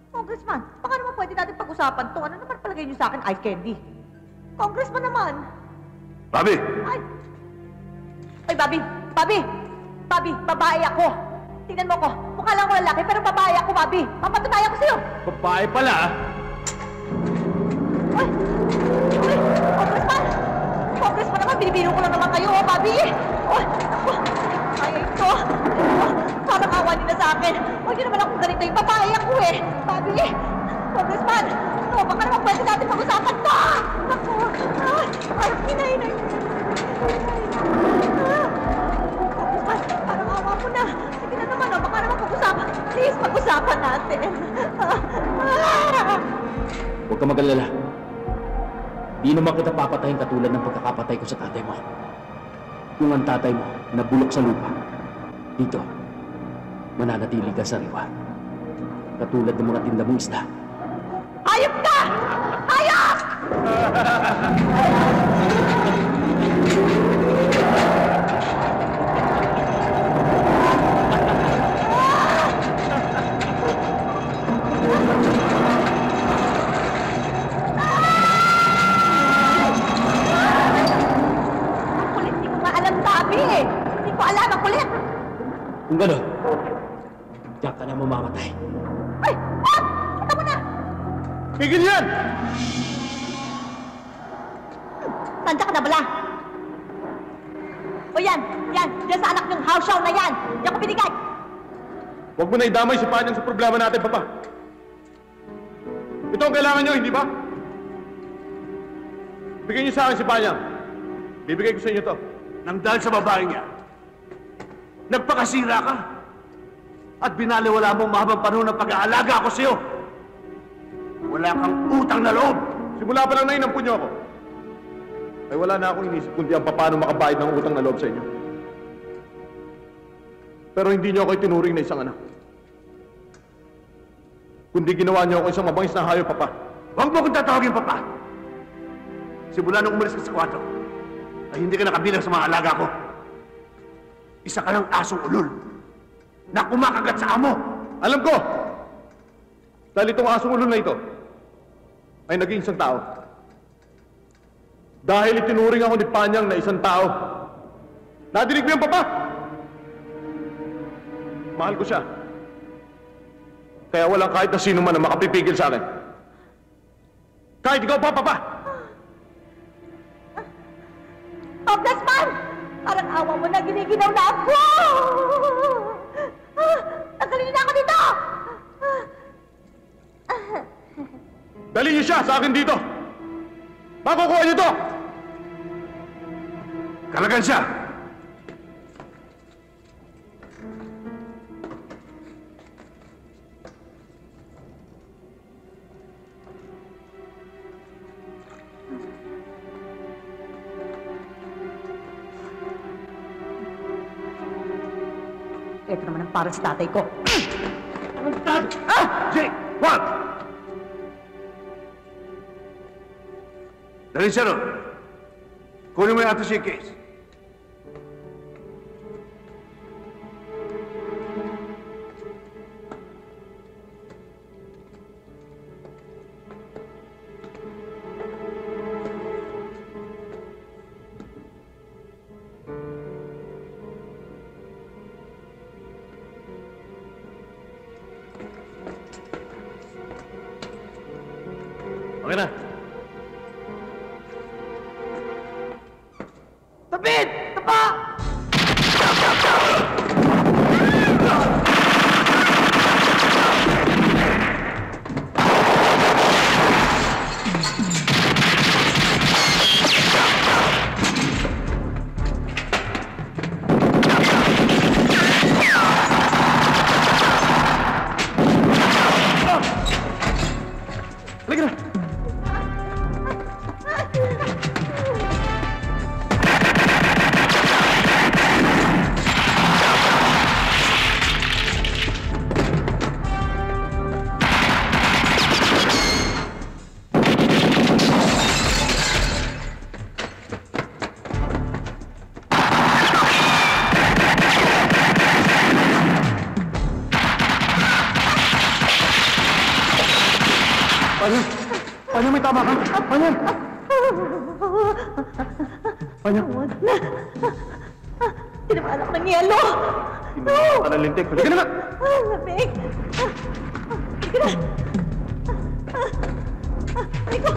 Congressman, baka naman pwede natin pag-usapan to. Ano naman palagay niyo sa akin, ice candy? Congressman naman. Bobby! Ay! Ay, Bobby! Bobby! Bobby, babae ako. Tingnan mo ko. Mukha lang ako lalaki, pero babae ako, Bobby. Papatunayan ko sa'yo. Babae pala, ah. Ay! Ay! Congressman! Congressman naman, binibiro ko lang naman kayo, oh, Bobby! Oh! Ako! Kaya ito! Oh, parang awa nila sa akin. Huwag niyo naman akong ganito. Yung babae ako eh! Bobby! Congressman! No, baka naman pwede natin pag-usapan to! Ako! Ah! Parang hinay-hinay! Congressman, parang awa mo na. Sige na naman, oh, baka naman pag-usapan. Please, pag-usapan natin. Huwag ka mag-alala. Di naman kita papatayin katulad ng pagkakapatay ko sa tatay mo. Kung ang tatay mo nabulok sa lupa, dito, mananatili ka sa riwa. Katulad ng mga tinda mong isda. Hayop ka! Hayop! Hindi ko alam, ang kulit! Kung gano'n, diyan ka na mamamatay. Ay! Wag! Ito mo na! Tigil yan! Tanda ka na bala? O yan! Yan! Diyan sa anak niyong house show na yan! Diyan ko binigay! Huwag mo na idamay si Panyang sa problema natin, Papa. Ito ang kailangan nyo, hindi ba? Bigyan niyo sa akin si Panyang. Bibigay ko sa inyo to. Nang dahil sa babae niya, nagpakasira ka at binaliwala mo mahabang panahon ng pag-aalaga ako sa'yo. Wala kang utang na loob. Simula pa lang na inampun niyo ako. Ay wala na akong inisip kundi ang paano makabayad ng utang na loob sa inyo. Pero hindi niyo ako itinuring na isang anak. Kundi ginawa niyo ako isang mabangis na hayop, Papa. Huwag mo akong tatawagin, Papa. Simula nung umalis ka sa kwarto, ay hindi ka nakabilang sa mga alaga ko. Isa ka ng asong ulol na kumakagat sa amo. Alam ko! Dahil itong asong ulol na ito ay naging isang tao. Dahil itinuring ako ni Panyang na isang tao. Nadinig mo yan, Papa? Mahal ko siya. Kaya walang kahit na sino man na makapipigil sa akin. Kahit ikaw pa, Papa! Congressman! Parang awa mo na, giniginaw na ako! Tanggalin na ako dito! Dali niyo siya sa akin dito! Makukuha niyo to! Kalagan siya! Ito naman ang para sa tatay ko. Jake! What? Dali siya ron. Kunin mo yung attaché case. Okay na. Tapit! Tapa! Halika na! Panya, may tama ka? Panya! Panya! Tinamaan ako ng yelo! Tinamaan ka ng lintik. Halika na nga! Lamig! Halika na! Halika!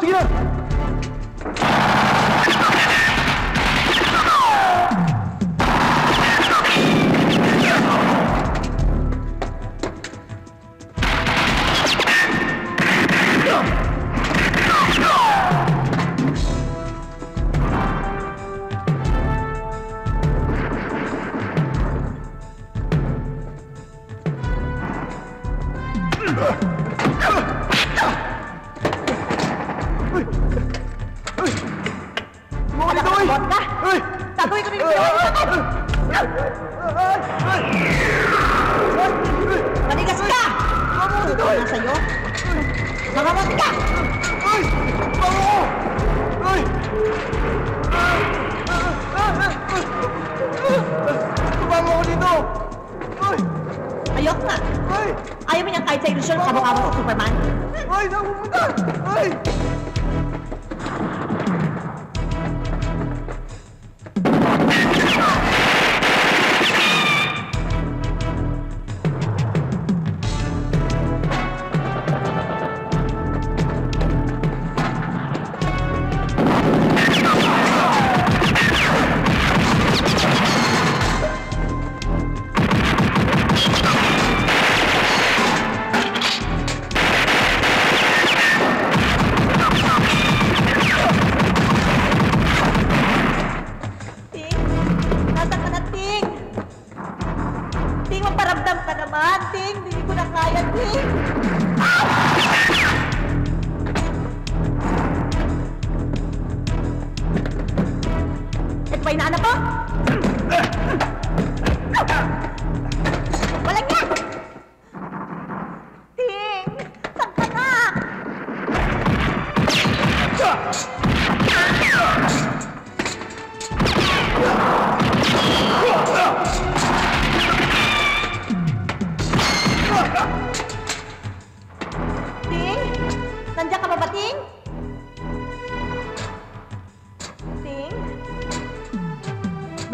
Sige na! Manigas ka! Ito na sa'yo. Mamamatay ka! Ay! Bango! Ay! Tumama ko dito! Ay! Ayok na! Ay! Ayaw mo niyang kahit sa ilusyon kamukha mo sa Superman? Ay! Saan pupunta? Ay!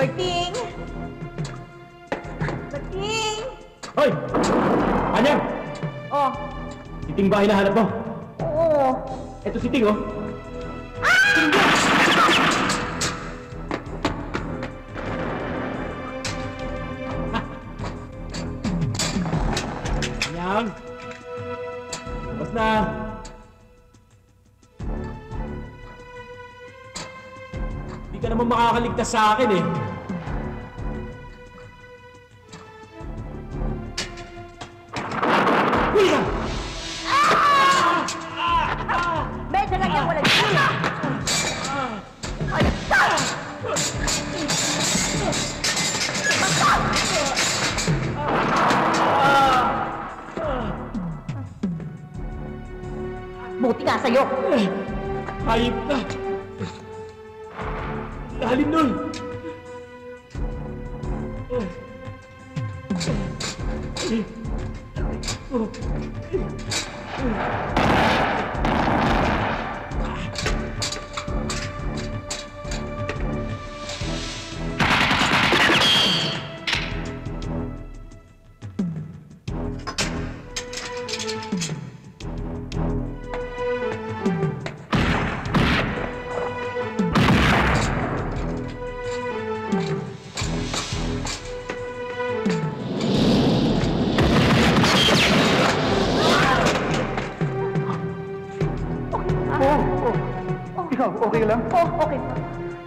Berting! Berting! Hoy! Anyang! Oh, Si Ting ba hinahanap mo? oo. Ito si Ting, oh. Ah! Hindi ka naman makakaligtas sa akin eh. Huli ka! Medyo lang yan, walang sila! Buti nga sa'yo! Hayop na! Lalim nun! Ikaw, okay ka lang? Oh, okay po.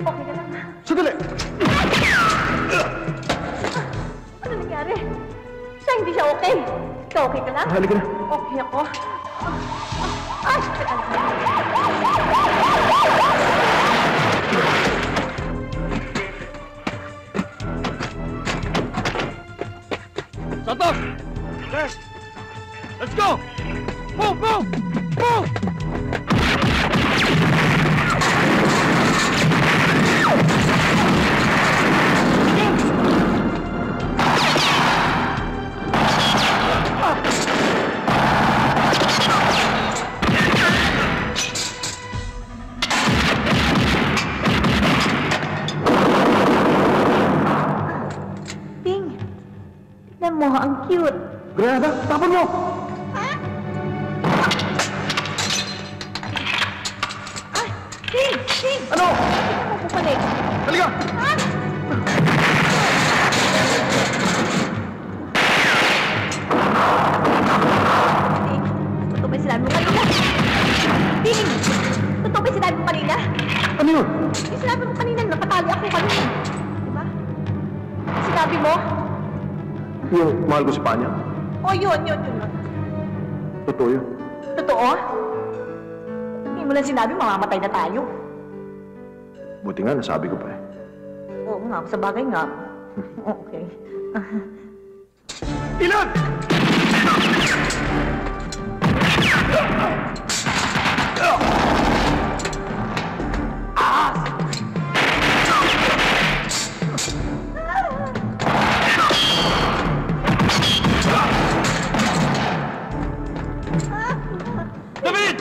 Okay ka lang. Sandali! Ano nangyari? Siya, hindi siya okay. Ikaw, okay ka lang? Halika na. Okay ako. Ay! Santos! Yes! Let's go! Move! Move! Move! Ting! Tignan mo, ang cute. Granada, tapon mo! Ting! Ting! Ano? Tignan mo pupalik. Halika! Totoo ba yung sinabi mo kanina? Ting! Totoo ba yung sinabi mo kanina? Ano yun? Yung sinabi mo kanina, napatali ako kanina. Diba? Sinabi mo? Yung mahal ko si Panya. Oh, yun. Totoo yun. Totoo? Hindi mo lang sinabi, mamamatay na tayo. Buti nga, nasabi ko pa eh. Oo nga, sa bagay nga. Okay. Ilan! David!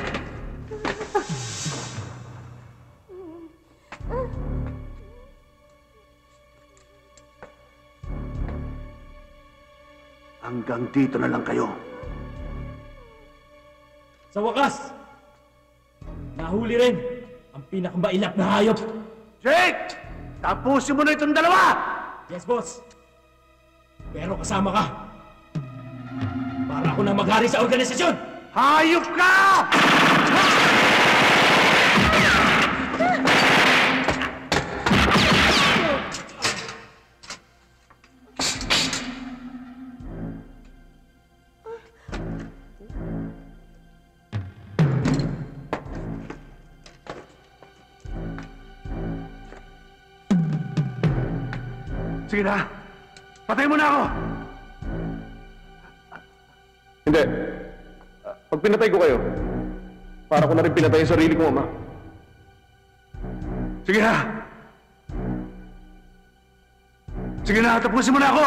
Hanggang dito na lang kayo. Sa wakas, nahuli rin ang pinakamailap na hayop. Jake! Tapusin mo na itong dalawa! Yes, boss. Pero kasama ka. Para ako na maghari sa organisasyon. Hayop ka! Sige na. Patay mo na ako! Hindi. Pag pinatay ko kayo, para ko na rin pinatay yung sarili kong ama. Sige na! Sige na, tapusin mo na ako!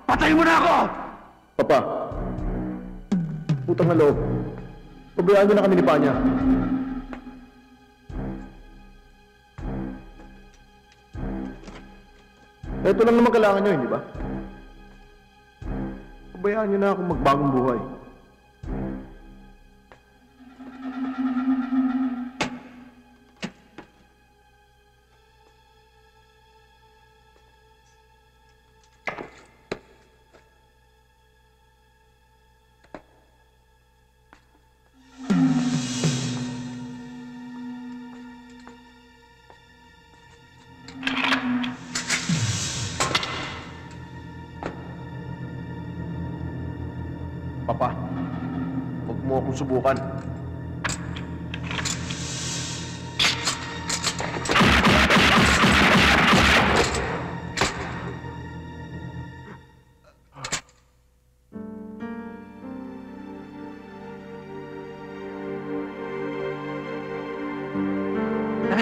Patay mo na ako! Papa, putang na loob. Pabayaan niyo na kami ni Panya. Ito lang naman kailangan niyo, hindi ba? Pabayaan niyo na ako magbagong buhay. Papa, huwag mo akong subukan.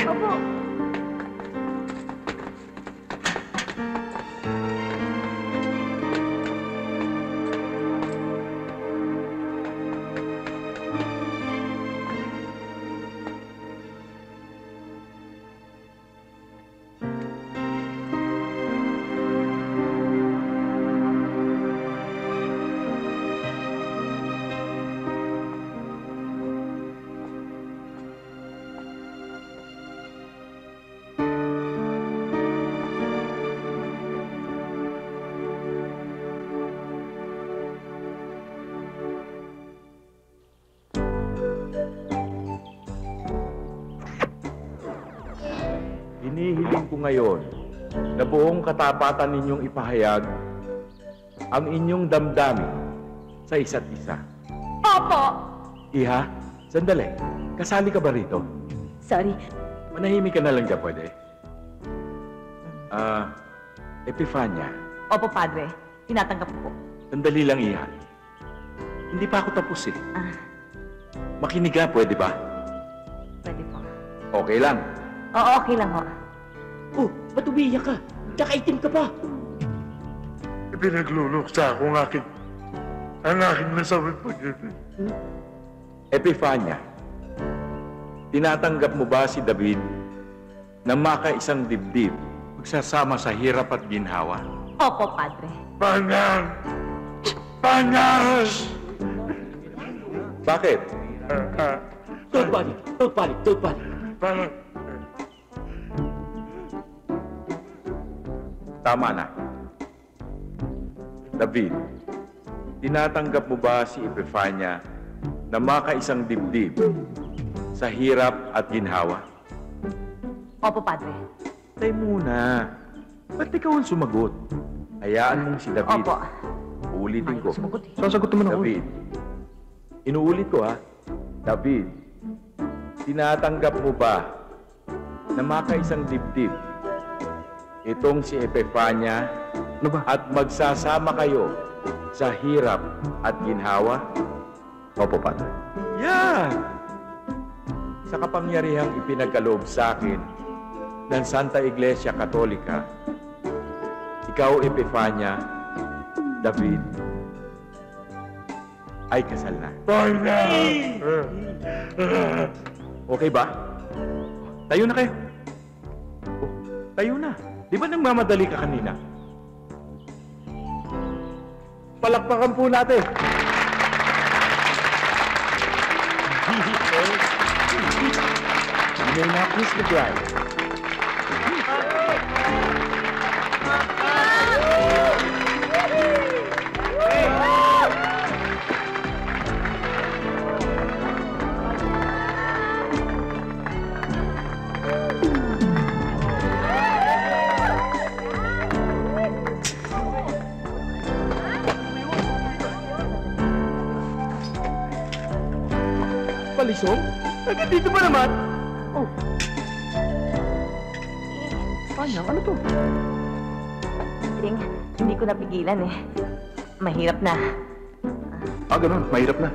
Opo. Hinihiling ko ngayon na buong katapatan ninyong ipahayag ang inyong damdamin sa isa't isa. Opo! Iha, sandali. Kasali ka ba rito? Sorry. Manahimik ka na lang dyan, pwede? Epifania. Opo, Padre. Tinatanggap ko po. Sandali lang, Iha. Hindi pa ako tapos eh. Makinig ka, pwede ba? Pwede po. Okay lang. Oo, okay lang ho. Oh, ba't umiiyak ka? Kakaitim ka pa. Pinagluluksa ako ang aking nasawit po yun. Epifania, tinatanggap mo ba si David na makaisang dibdib magsasama sa hirap at ginhawa? Opo, Padre. Panyang! Panyang! Bakit? Don't panic, don't panic, don't panic. Tama na. David, tinatanggap mo ba si Epifania na makaisang dibdib sa hirap at ginhawa? Opo, Padre. Tay muna. Ba't ikaw ang sumagot? Hayaan mong si David. Opo. Uulitin ko. Sasagot naman ako. David, inuulit ko ha. David, tinatanggap mo ba na makaisang dibdib itong si Epifania at magsasama kayo sa hirap at ginhawa? Opo, Padre. Yan! Sa kapangyarihang ipinagkaloob sa akin ng Santa Iglesia Katolika, ikaw, Epifania, David, ay kasal na. Okay ba? Tayo na kayo. Oh, tayo na. Di ba nagmamadali ka kanina? Palakpakan po natin. You may now kiss the bride. Palisong? Hanggang dito ba naman? Oh. Panyang, ano to? Ting, hindi ko napigilan eh. Mahirap na. Ganun. Mahirap na.